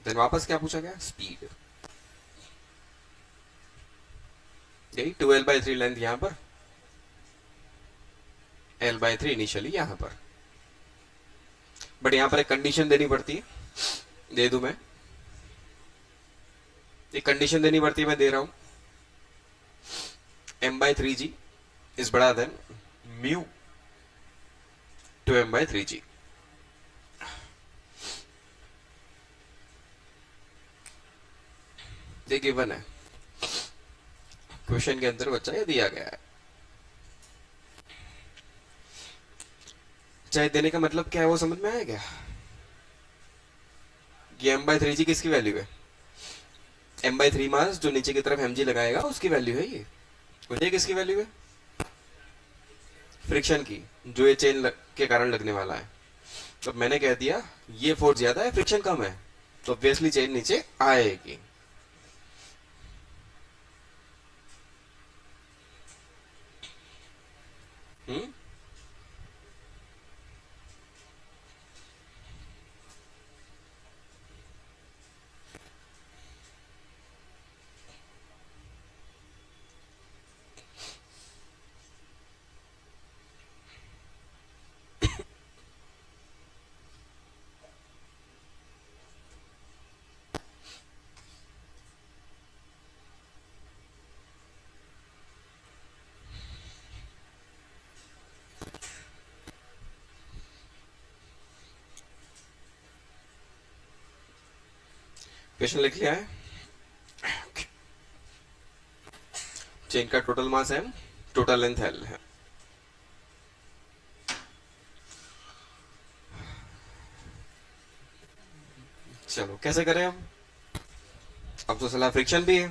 then वापस क्या पूछा गया, स्पीड। यही 2l/3 लेंथ यहां पर, l/3 इनिशियली यहां पर, बट यहां पर एक कंडीशन देनी पड़ती है, दे दूं मैं, एक कंडीशन देनी पड़ती है, मैं दे रहा हूं, m/3g इज बड़ा देन म्यू टू m/3g। ये गिवन है, क्वेश्चन के अंदर बच्चा ये दिया गया है। चाहे देने का मतलब क्या है वो समझ में आया क्या? ये m/3g किसकी वैल्यू है? m/3 मास जो नीचे की तरफ mg लगाएगा उसकी वैल्यू है ये। और ये किसकी वैल्यू है? फ्रिक्शन की, जो ये चेन के कारण लगने वाला है। तो मैंने कह दिया ये फोर्स ज्यादा है, फ्रिक्शन कम है, तो ऑब्वियसली चेन नीचे आएगी। क्वेश्चन लिख लिया है। चेन का टोटल मास है, टोटल लेंथ एल है। चलो कैसे करें अब तो सलाह फ्रिक्शन भी है,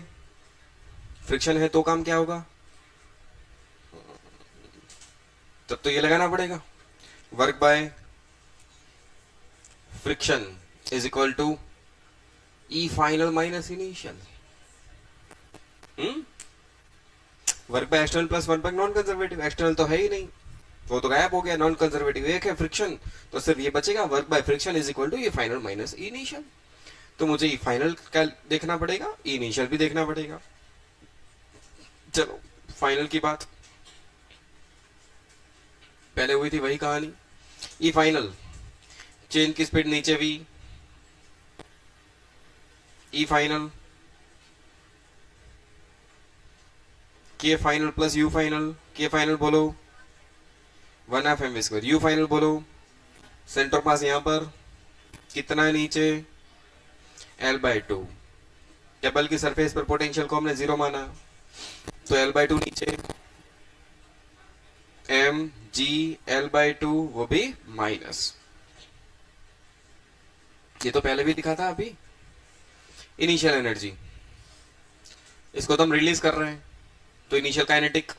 फ्रिक्शन है तो काम क्या होगा, तब तो ये लगाना पड़ेगा, work by friction is equal to E final minus initial. Work by external plus one by non conservative, external तो है ही नहीं, वो तो गायब हो गया, नॉन कंजर्वेटिव एक है फ्रिक्शन, तो सिर्फ ये बचेगा work by friction is equal to E final minus initial. तो मुझे ई फाइनल का देखना पड़ेगा, ई इनिशियल भी देखना पड़ेगा। चलो फाइनल की बात पहले हुई थी वही कहानी। ई फाइनल, चेन की स्पीड नीचे v, ई फाइनल के फाइनल प्लस यू फाइनल, के फाइनल बोलो 1/2 mv², यू फाइनल बोलो सेंटर पास यहां पर कितना है नीचे L/2। टेबल की सरफेस पर पोटेंशियल को हमने 0 माना, तो L/2 नीचे, mg/L/2 वो भी माइनस। ये तो पहले भी दिखा था अभी। इनिशियल एनर्जी, इसको तो हम रिलीज कर रहे हैं, तो initial kinetic,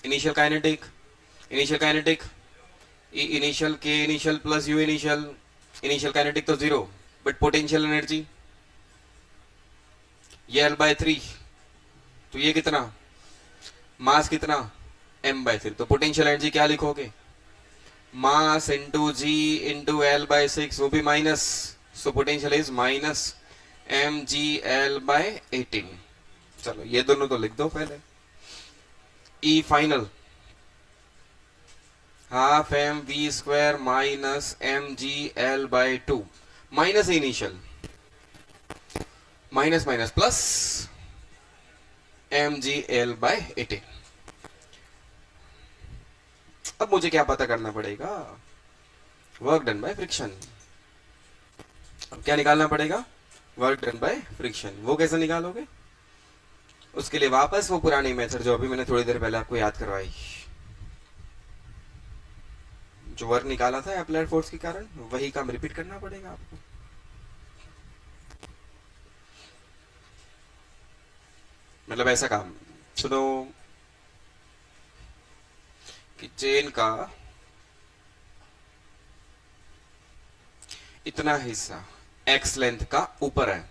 initial kinetic, initial kinetic, initial k initial plus you initial, initial kinetic तो 0, बट पोटेंशियल एनर्जी ये L/3, तो ये कितना, मास कितना, m/3, तो पोटेंशियल एनर्जी क्या लिखोगे, mass into g into L/6, वो भी minus, so potential is minus mgL/18। चलो ये दोनों तो लिख दो पहले। E final half mv² minus mgL/2 minus initial, minus minus plus mgL/18। अब मुझे क्या पता करना पड़ेगा, वर्क डन बाय फ्रिक्शन। अब क्या निकालना पड़ेगा, वर्क डन बाय फ्रिक्शन। वो कैसे निकालोगे, उसके लिए वापस वो पुरानी मेथड जो अभी मैंने थोड़ी देर पहले आपको याद करवाई, जो वर्क निकाला था अप्लाइड फोर्स के कारण, वही काम रिपीट करना पड़ेगा आपको। मतलब ऐसा काम सुनो कि चेन का इतना हिस्सा एक्स लेंथ का ऊपर है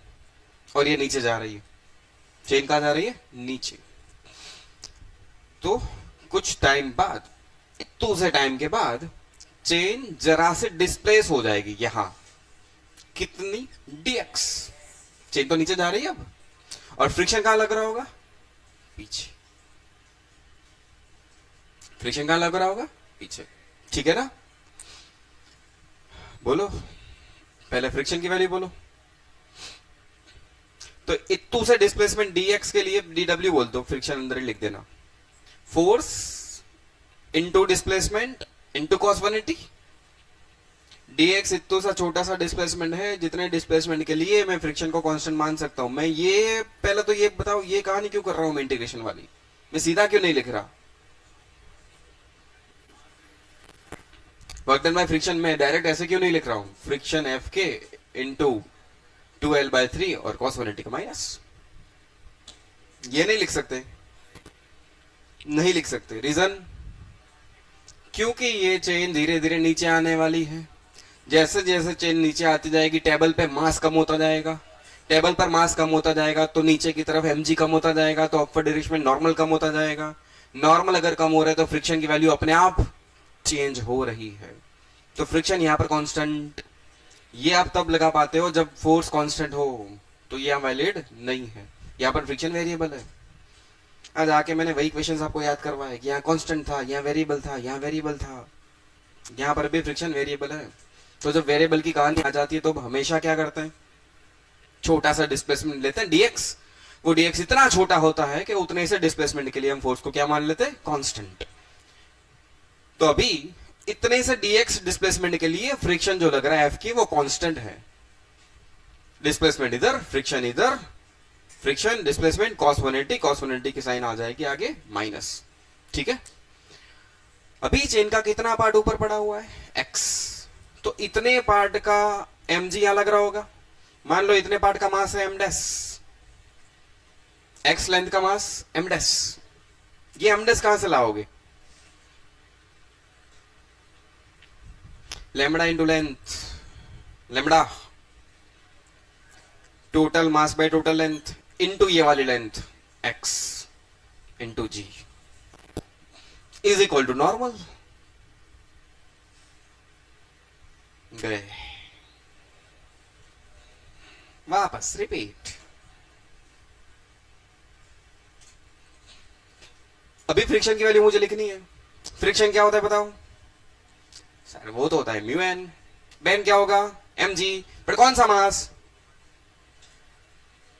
और ये नीचे जा रही है, चेन कहां जा रही है, नीचे। तो कुछ टाइम बाद, इतने से टाइम के बाद चेन जरा से डिस्प्लेस हो जाएगी यहां, कितनी, dx। चेन तो नीचे जा रही है अब, और फ्रिक्शन कहां लग रहा होगा, पीछे। फ्रिक्शन कहां लग रहा होगा, पीछे, ठीक है ना। बोलो पहले फ्रिक्शन की वैल्यू बोलो। तो इतू से डिस्प्लेसमेंट dx के लिए dw बोल दो, फ्रिक्शन अंदर ही लिख देना, force into displacement into cos 180। dx इतू सा छोटा सा डिस्प्लेसमेंट है, जितने डिस्प्लेसमेंट के लिए मैं फ्रिक्शन को कांस्टेंट मान सकता हूं। मैं ये पहले तो ये बताओ, ये कहानी क्यों कर रहा हूं मैं इंटीग्रेशन वाली, मैं सीधा क्यों नहीं लिख रहा। वर्क डन बाय फ्रिक्शन में डायरेक्ट ऐसे क्यों नहीं लिख रहा हूं, फ्रिक्शन एफ के इंटू 2L/3 और cos 180 का माइनस। ये नहीं लिख सकते, नहीं लिख सकते। रीजन, क्योंकि ये चेन धीरे धीरे नीचे आने वाली है। जैसे जैसे चेन नीचे आती जाएगी, टेबल पे मास कम होता जाएगा, टेबल पर मास कम होता जाएगा तो नीचे की तरफ mg कम होता जाएगा, तो अपवर्ड डायरेक्शन में नॉर्मल कम होता जाएगा। नॉर्मल अगर कम हो रहा है तो फ्रिक्शन की वैल्यू अपने आप चेंज हो रही है। तो फ्रिक्शन यहां पर कांस्टेंट, ये आप तब लगा पाते हो जब फोर्स कांस्टेंट हो, तो ये वैलिड नहीं है, यहां पर फ्रिक्शन वेरिएबल है। आज आके मैंने वही क्वेश्चंस आपको याद करवाए कि यहाँ कांस्टेंट था, यहाँ वेरिएबल था, यहाँ वेरिएबल था, यहाँ पर भी फ्रिक्शन वेरिएबल है। तो जब वेरिएबल की कहानी आ जाती है तो हमेशा क्या करते हैं, छोटा सा डिस्प्लेसमेंट लेते हैं dx। वो dx इतना छोटा होता है कि उतने से डिस्प्लेसमेंट के लिए हम फोर्स को क्या मान लेते हैं, कांस्टेंट। तो अभी इतने से dx डिस्प्लेसमेंट के लिए फ्रिक्शन जो लग रहा है f की वो कांस्टेंट है। डिस्प्लेसमेंट इधर, फ्रिक्शन इधर, फ्रिक्शन डिस्प्लेसमेंट cos 180 की साइन आ जाएगी आगे माइनस, ठीक है। अभी चेन का कितना पार्ट ऊपर पड़ा हुआ है, x, तो इतने पार्ट का mg यहां लग रहा होगा। मान लो इतने पार्ट का मास है m डैश, x लेंथ का मास m डैश। ये m डैश कहां से लाओगे, lambda into length, lambda total mass by total length into ये वाली length x into g is equal to normal. गए वापस रिपीट। अभी फ्रिक्शन की वैल्यू मुझे लिखनी है। फ्रिक्शन क्या होता है बताओ सर, वो तो होता है म्यू एन। बेन क्या होगा, mg, पर कौन सा मास,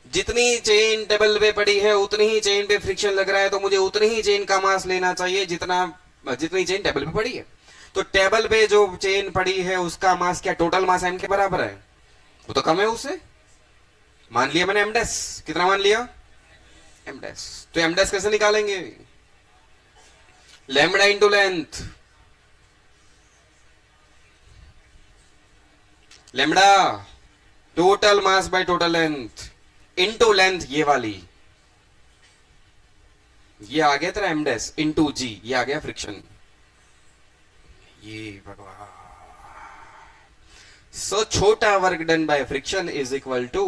जितनी चेन टेबल पे पड़ी है उतनी ही चेन पे फ्रिक्शन लग रहा है, तो मुझे उतनी ही चेन का मास लेना चाहिए जितनी चेन टेबल पे पड़ी है। तो टेबल पे जो चेन पड़ी है उसका मास क्या टोटल मास m के बराबर है, वो तो कम है उससे, मान लिया मैंने एम डैश, कितना मान लिया एम डैश। तो एम डैश कैसे निकालेंगे, lambda into length, lambda total mass by total length into length, ये वाली, ये आ गया तेरा एम डैश इंटू जी, ये आ गया फ्रिक्शन। ये भगवान, सो छोटा work done by friction is equal to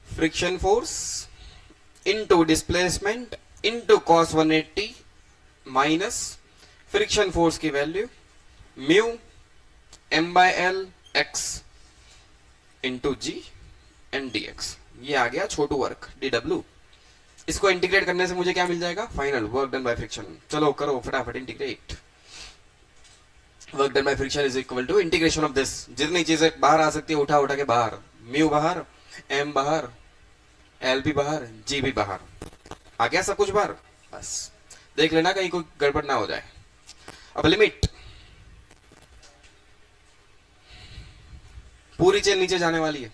friction force into displacement into cos 180 minus friction force की value mu m by l x into g n d x. ये आ गया छोटू वर्क डी डब्ल्यू। इसको इंटीग्रेट करने से मुझे क्या मिल जाएगा, final work done by friction. चलो करो फटाफट integrate. Work done by friction is equal to integration of this, जितनी चीजें बाहर आ सकती है उठा उठा के बाहर, म्यू बाहर, एम बाहर, एल भी बाहर, जी भी बाहर, आ गया सब कुछ बाहर। बस देख लेना कहीं कोई गड़बड़ ना हो जाए। अब लिमिट, पूरी चेन नीचे जाने वाली है,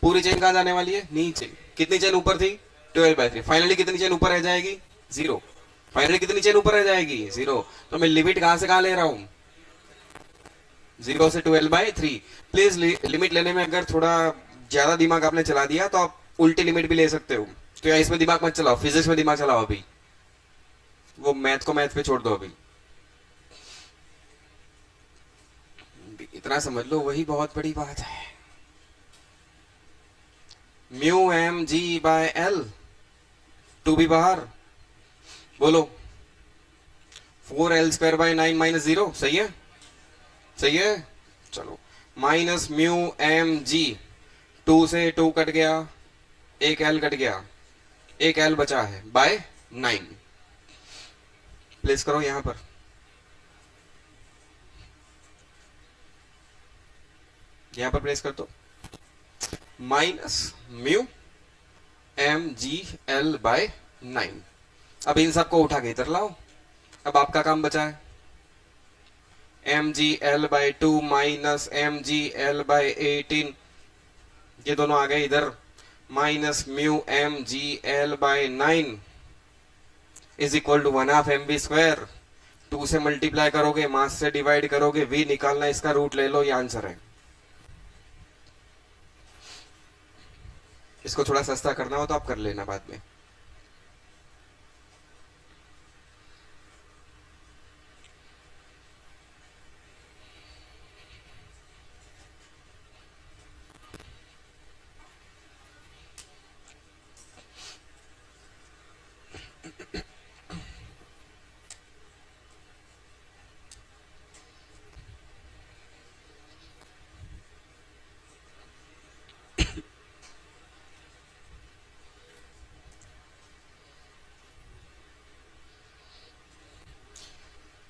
पूरी चेन कहां जाने वाली है, नीचे। कितनी चेन ऊपर थी 12/3, फाइनली कितनी चेन ऊपर रह जाएगी 0, फाइनली कितनी चेन ऊपर रह जाएगी 0। तो मैं लिमिट कहां से कहां ले रहा हूं, 0 से 12/3। प्लीज लिमिट लेने में अगर थोड़ा ज्यादा दिमाग आपने चला दिया तो आप उल्टी लिमिट भी ले सकते हो। तो या इसमें दिमाग मत चलाओ, फिजिक्स में दिमाग चलाओ अभी, वो मैथ को मैथ पे छोड़ दो अभी। इतना समझ लो वही बहुत बड़ी बात है। Mu m g by l, two भी बाहर, बोलो 4l²/9 माइनस 0, सही है, सही है। चलो माइनस म्यू एम जी, 2 से 2 कट गया, एक एल कट गया, एक एल बचा है बाय 9। प्लेस करो यहां पर, यहां पर प्लेस कर दो, minus mu m g l by 9। अब इन सबको उठा के इधर लाओ। अब आपका काम बचा है m g l by 2 minus m g l by 18, ये दोनों आ गए इधर, minus mu m g l by 9 is equal to 1/2 mv²। 2 से मल्टीप्लाई करोगे, मास से डिवाइड करोगे, v निकालना, इसका रूट ले लो, ये आंसर है। इसको थोड़ा सस्ता करना हो तो आप कर लेना बाद में।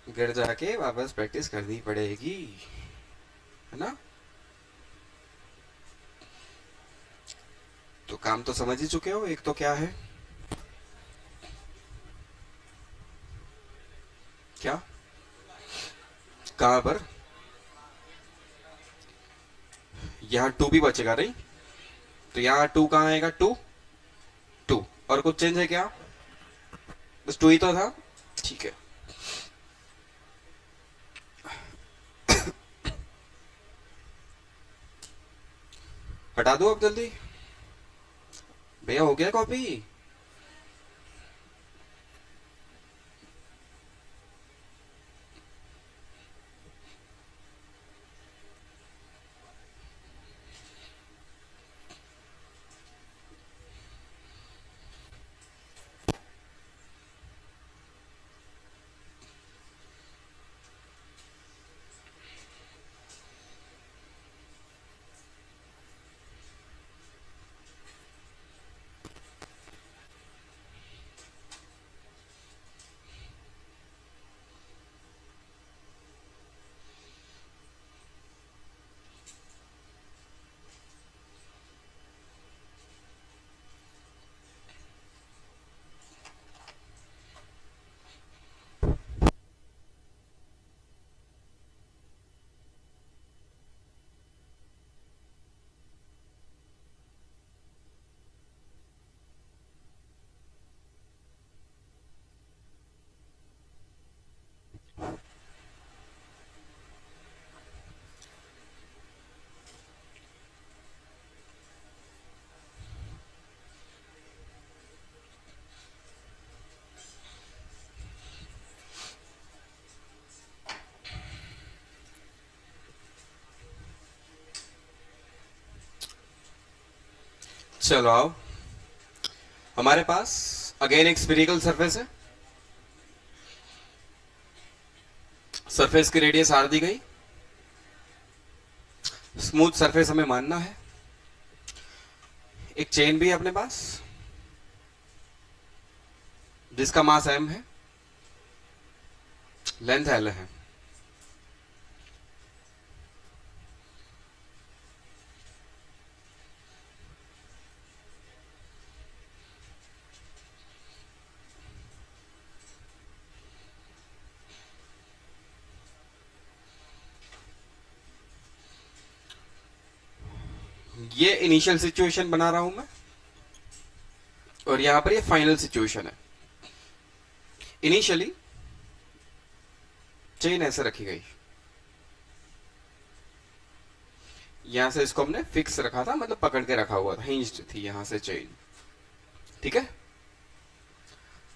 घर जाके वापस प्रैक्टिस करनी पड़ेगी, है ना। तो काम तो समझ ही चुके हो, एक तो क्या है, क्या, कहां पर, यहां 2 भी बचेगा नहीं, तो यहां 2 कहां आएगा, 2 2, और कुछ चेंज है क्या, बस 2 ही तो था, ठीक है। हटा दो अब जल्दी, भैया हो गया कॉपी। चलो आओ, हमारे पास अगेन एक स्फेरिकल सरफेस है, सरफेस की रेडियस आर दी गई, स्मूथ सरफेस हमें मानना है, एक चेन भी है अपने पास जिसका मास m है, लेंथ l है। ये इनिशियल सिचुएशन बना रहा हूं मैं, और यहां पर ये फाइनल सिचुएशन है। इनिशियली चेन ऐसे रखी गई, यहां से इसको हमने फिक्स रखा था, मतलब पकड़ के रखा हुआ था, हिंज्ड थी यहां से चेन, ठीक है।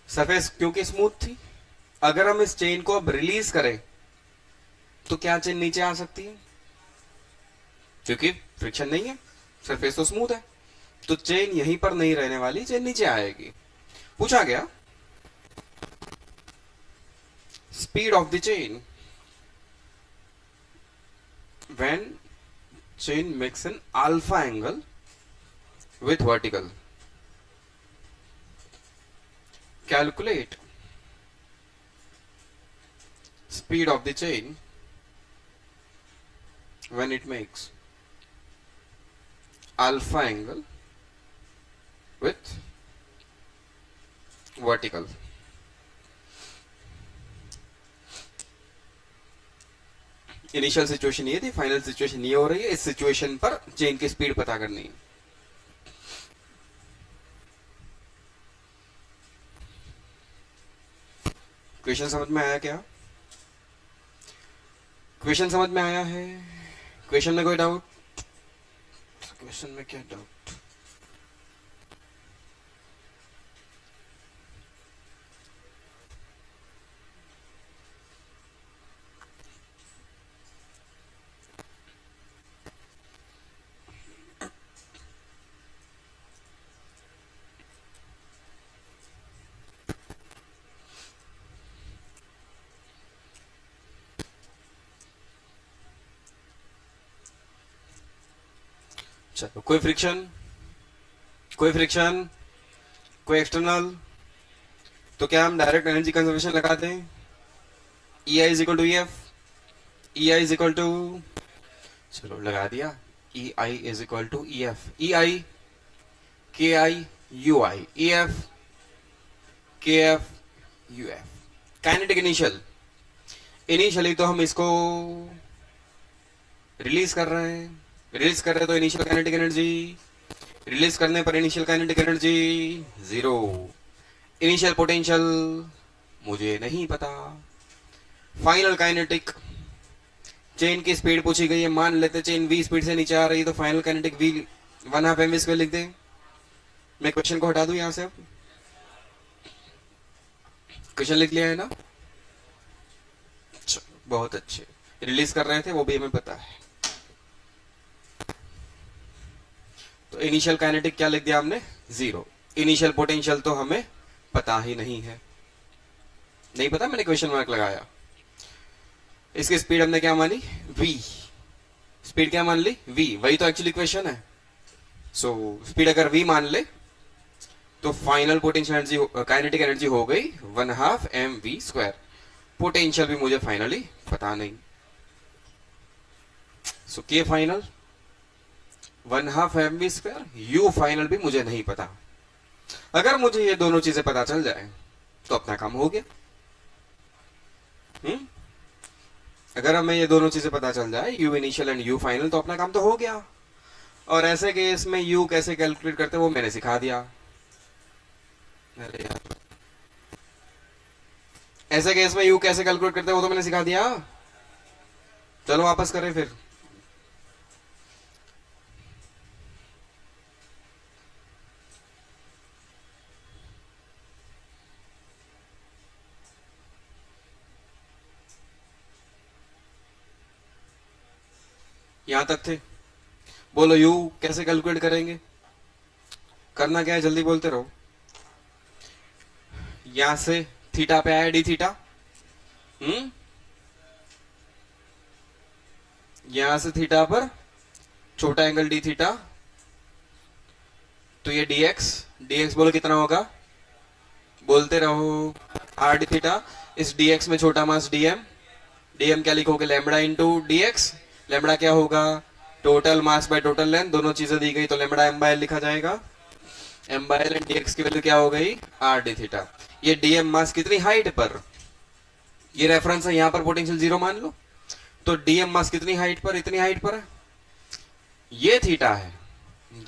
सरफेस क्योंकि स्मूथ थी, अगर हम इस चेन को अब रिलीज करें तो क्या चेन नीचे आ सकती है, क्योंकि फ्रिक्शन नहीं है, सरफेस तो स्मूथ है, तो चेन यहीं पर नहीं रहने वाली, चेन नीचे आएगी। पूछा गया speed of the chain when chain makes an alpha angle with vertical, calculate speed of the chain when it makes alpha angle with vertical। Initial situation ये थी, फाइनल सिचुएशन ये हो रही है, इस सिचुएशन पर चेन की स्पीड पता करनी है। क्वेश्चन समझ में आया क्या? क्वेश्चन समझ में आया है? क्वेश्चन में कोई डाउट? क्वेश्चन में क्या डाउट? चलो, कोई फ्रिक्शन, कोई फ्रिक्शन, कोई एक्सटर्नल, तो क्या हम डायरेक्ट एनर्जी कंजर्वेशन लगा दें? E i is equal to e f, e i is equal to, चलो लगा दिया, e i is equal to e f, e i k i u i, e f k f u f. Kinetic initial, initially तो हम इसको रिलीज कर रहे हैं, रिलीज कर रहे हैं तो इनिशियल काइनेटिक एनर्जी, रिलीज करने पर initial kinetic energy zero, initial potential मुझे नहीं पता, फाइनल काइनेटिक, चेन की स्पीड पूछी गई है, मान लेते चेन v स्पीड से नीचे आ रही है तो final kinetic v 1/2 mv square लिख दें। मैं क्वेश्चन को हटा दूं यहां से, अब क्वेश्चन लिख लिया है ना, बहुत अच्छे, रिलीज कर रहे थे वो भी हमें पता है। तो इनिशियल काइनेटिक क्या लिख दिया हमने? जीरो। इनिशियल पोटेंशियल तो हमें पता ही नहीं है, नहीं पता, मैंने क्वेश्चन मार्क लगाया। इसकी स्पीड हमने क्या मानी? v, स्पीड क्या मान ली? v, वही तो एक्चुअली क्वेश्चन है। सो स्पीड अगर v मान ले तो final potential energy, kinetic energy हो गई 1/2 mv स्क्वायर। पोटेंशियल भी मुझे फाइनली पता नहीं, सो के final 1/2 mv square, u final भी मुझे नहीं पता। अगर मुझे ये दोनों चीजें पता चल जाए तो अपना काम हो गया। अगर हमें ये दोनों चीजें पता चल जाए, u initial and u final, तो अपना काम तो हो गया। और ऐसे केस में u कैसे कैलकुलेट करते वो मैंने सिखा दिया। अरे यार, ऐसे केस में u कैसे कैलकुलेट करते वो तो मैंने सिखा दिया। चलो वापस करें फिर। यहां तक थे, बोलो u कैसे कैलकुलेट करेंगे? करना क्या है, जल्दी बोलते रहो। यहां से थीटा पे आया डी थीटा, यहां से थीटा पर छोटा एंगल डी थीटा, तो ये डीएक्स, डीएक्स बोलो कितना होगा, बोलते रहो, आर डी थीटा। इस डीएक्स में छोटा मास डीएम, डीएम क्या लिखोगे, लैम्बडा इंटू डीएक्स। लैम्बडा क्या होगा, total mass by total length, दोनों चीजें दी गई तो लैम्बडा एम बाय एल लिखा जाएगा। M by l and dx की वैल्यू क्या हो गई, आर डी थीटा। ये डीएम मास कितनी हाइट पर, ये रेफरेंस है, यहां पर पोटेंशियल 0 मान लो, तो डीएम मास कितनी हाइट पर, इतनी हाइट पर है। ये थीटा है,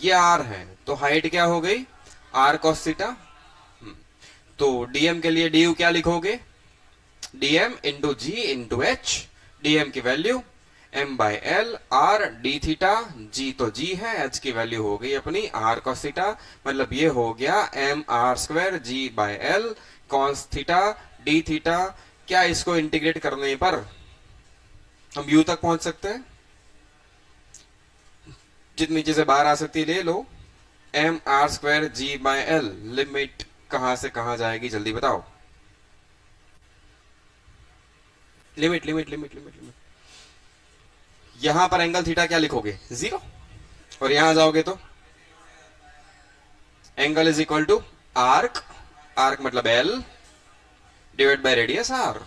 ये आर है, तो हाइट क्या हो गई, आर कॉस थीटा। तो डीएम के लिए डी क्या लिखोगे, dm into g into h. Dm की value m by l r d theta, g तो जी है, एच की वैल्यू हो गई अपनी आर कॉस थीटा, मतलब ये हो गया m r square g by l cos theta d theta. क्या इसको इंटीग्रेट करने पर हम यू तक पहुंच सकते हैं, जितनी चीजें बाहर आ सकती ले लो। M r square g by l, limit कहां से कहां जाएगी, जल्दी बताओ। Limit limit limit limit limit, यहां पर एंगल थीटा क्या लिखोगे, 0, और यहां जाओगे तो angle is equal to arc, arc मतलब l divide by radius r.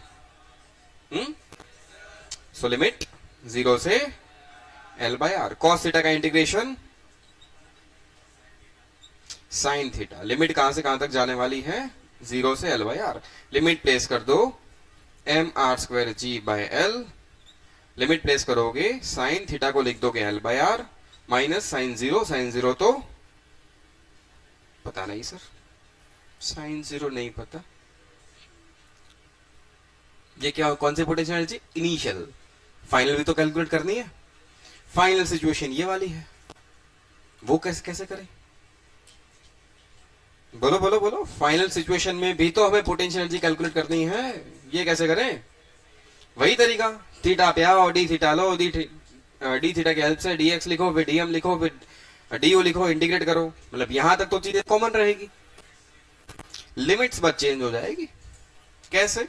So limit 0 से l by r. Cos theta का इंटीग्रेशन साइन थीटा, लिमिट कहां से कहां तक जाने वाली है, 0 से l by r. Limit place कर दो, m r square g by l, limit place करोगे, साइन थीटा को लिख दोगे l by r minus sine 0, sine 0 तो पता नहीं सर, साइन 0 नहीं पता, ये क्या, कौन सी पोटेंशियल एनर्जी, इनिशियल। फाइनल भी तो कैलकुलेट करनी है, फाइनल सिचुएशन ये वाली है, वो कैसे कैसे करें, बोलो बोलो बोलो। फाइनल सिचुएशन में भी तो हमें पोटेंशियल एनर्जी कैलकुलेट करनी है, ये कैसे करें, वही तरीका, थीटा पे आओ, डी थीटा लो, डी थीटा की हेल्प से डीएक्स लिखो, फिर डीएम लिखो, फिर डीओ लिखो, इंटीग्रेट करो, मतलब यहां तक तो चीजें कॉमन रहेगी, लिमिट्स बस चेंज हो जाएगी। कैसे,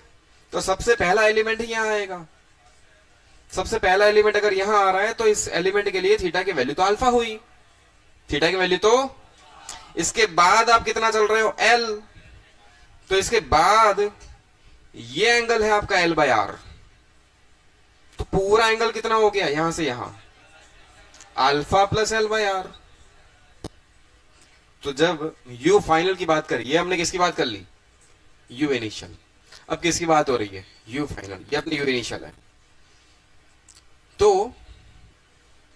तो सबसे पहला एलिमेंट ही यहां आएगा, सबसे पहला एलिमेंट अगर यहां आ रहा है तो इस एलिमेंट के लिए थीटा की वैल्यू तो अल्फा हुई, थीटा की वैल्यू तो, इसके बाद आप कितना चल रहे हो, एल, तो इसके बाद ये एंगल है आपका एल बाय आर, तो पूरा एंगल कितना हो गया, यहां से यहां alpha plus l by r. तो जब यू फाइनल की बात करी, ये हमने किसकी बात कर ली, यू इनिशियल, अब किसकी बात हो रही है, यू फाइनल, ये अपनी यू इनिशियल है। तो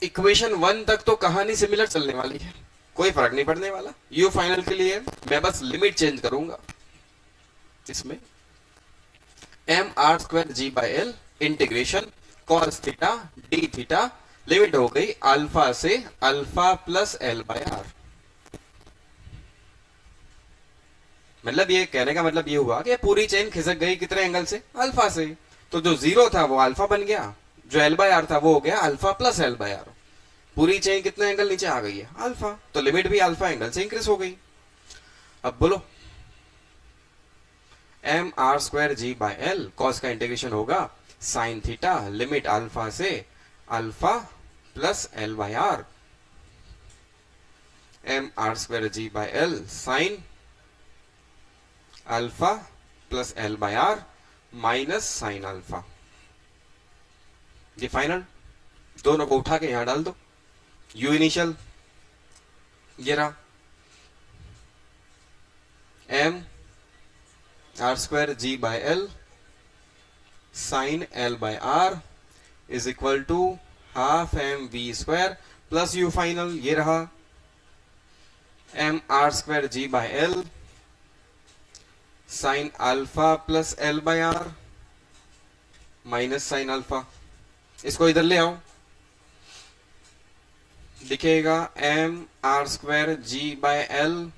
इक्वेशन 1 तक तो कहानी सिमिलर चलने वाली है, कोई फर्क नहीं पड़ने वाला। यू फाइनल के लिए मैं बस लिमिट चेंज करूंगा, इसमें m r square g by l integration cos theta d theta, limit हो गई अल्फा से alpha plus l by r. मतलब ये कहने का मतलब ये हुआ कि पूरी चेन खिसक गई कितने एंगल से, अल्फा से, तो जो 0 था वो अल्फा बन गया, जो एल बाय आर था वो हो गया alpha plus l by r, पूरी चेन कितने एंगल नीचे आ गई है, अल्फा, तो लिमिट भी अल्फा एंगल से इंक्रीज हो गई। अब बोलो, m r square g by l cos का इंटीग्रेशन होगा साइन थीटा, लिमिट अल्फा से alpha plus l by r, m r square g by l sine alpha plus l by r minus sine alpha. ये फाइनल, दोनों को उठा के यहां डाल दो, यू इनिशियल ये रहा, m r square g by l sine l by r is equal to half m v square plus U final, ये रहा m r square g by l sine alpha plus l by r minus sine alpha. इसको इधर ले आओ, लिखेगा m r square g by l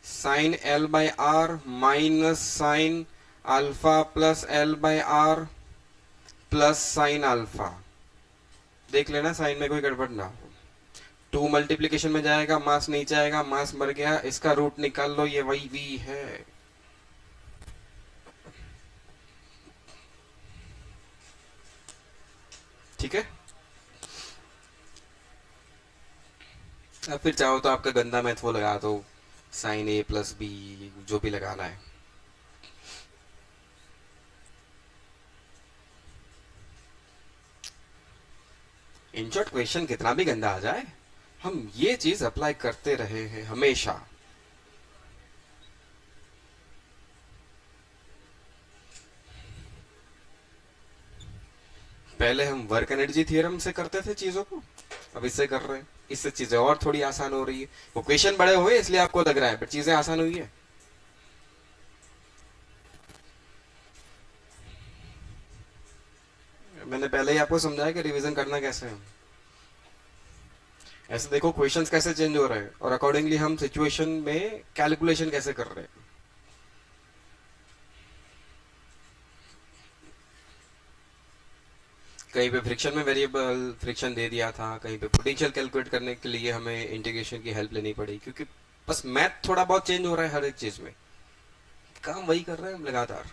sine l by r minus sine alpha plus l by r plus sine alpha, देख लेना साइन में कोई गड़बड़ ना हो, टू मल्टीप्लीकेशन में जाएगा, मास नीचे आएगा, मास मर गया, इसका रूट निकाल लो, ये वही v है। ठीक है। अब फिर चाहो तो आपका गंदा मैथ वो लगा दो, साइन ए प्लस बी, जो भी लगाना है। इन शॉर्ट क्वेश्चन कितना भी गंदा आ जाए, हम ये चीज अप्लाई करते रहे हैं हमेशा। पहले हम वर्क एनर्जी थ्योरम से करते थे चीजों को, अब इससे कर रहे हैं। इससे चीजें और थोड़ी आसान हो रही है। वो क्वेश्चन बड़े हुए इसलिए आपको लग रहा है, बट चीजें आसान हुई है। मैंने पहले ही आपको समझाया कि रिवीजन करना कैसे है। ऐसे देखो क्वेश्चंस कैसे चेंज हो रहे हैं और अकॉर्डिंगली हम सिचुएशन में कैलकुलेशन कैसे कर रहे हैं। कहीं पे फ्रिक्शन में वेरिएबल फ्रिक्शन दे दिया था, कहीं पे पोटेंशियल कैलकुलेट करने के लिए हमें इंटीग्रेशन की हेल्प लेनी पड़ी, क्योंकि बस मैथ थोड़ा बहुत चेंज हो रहा है हर एक चीज में, काम वही कर रहे हैं हम लगातार।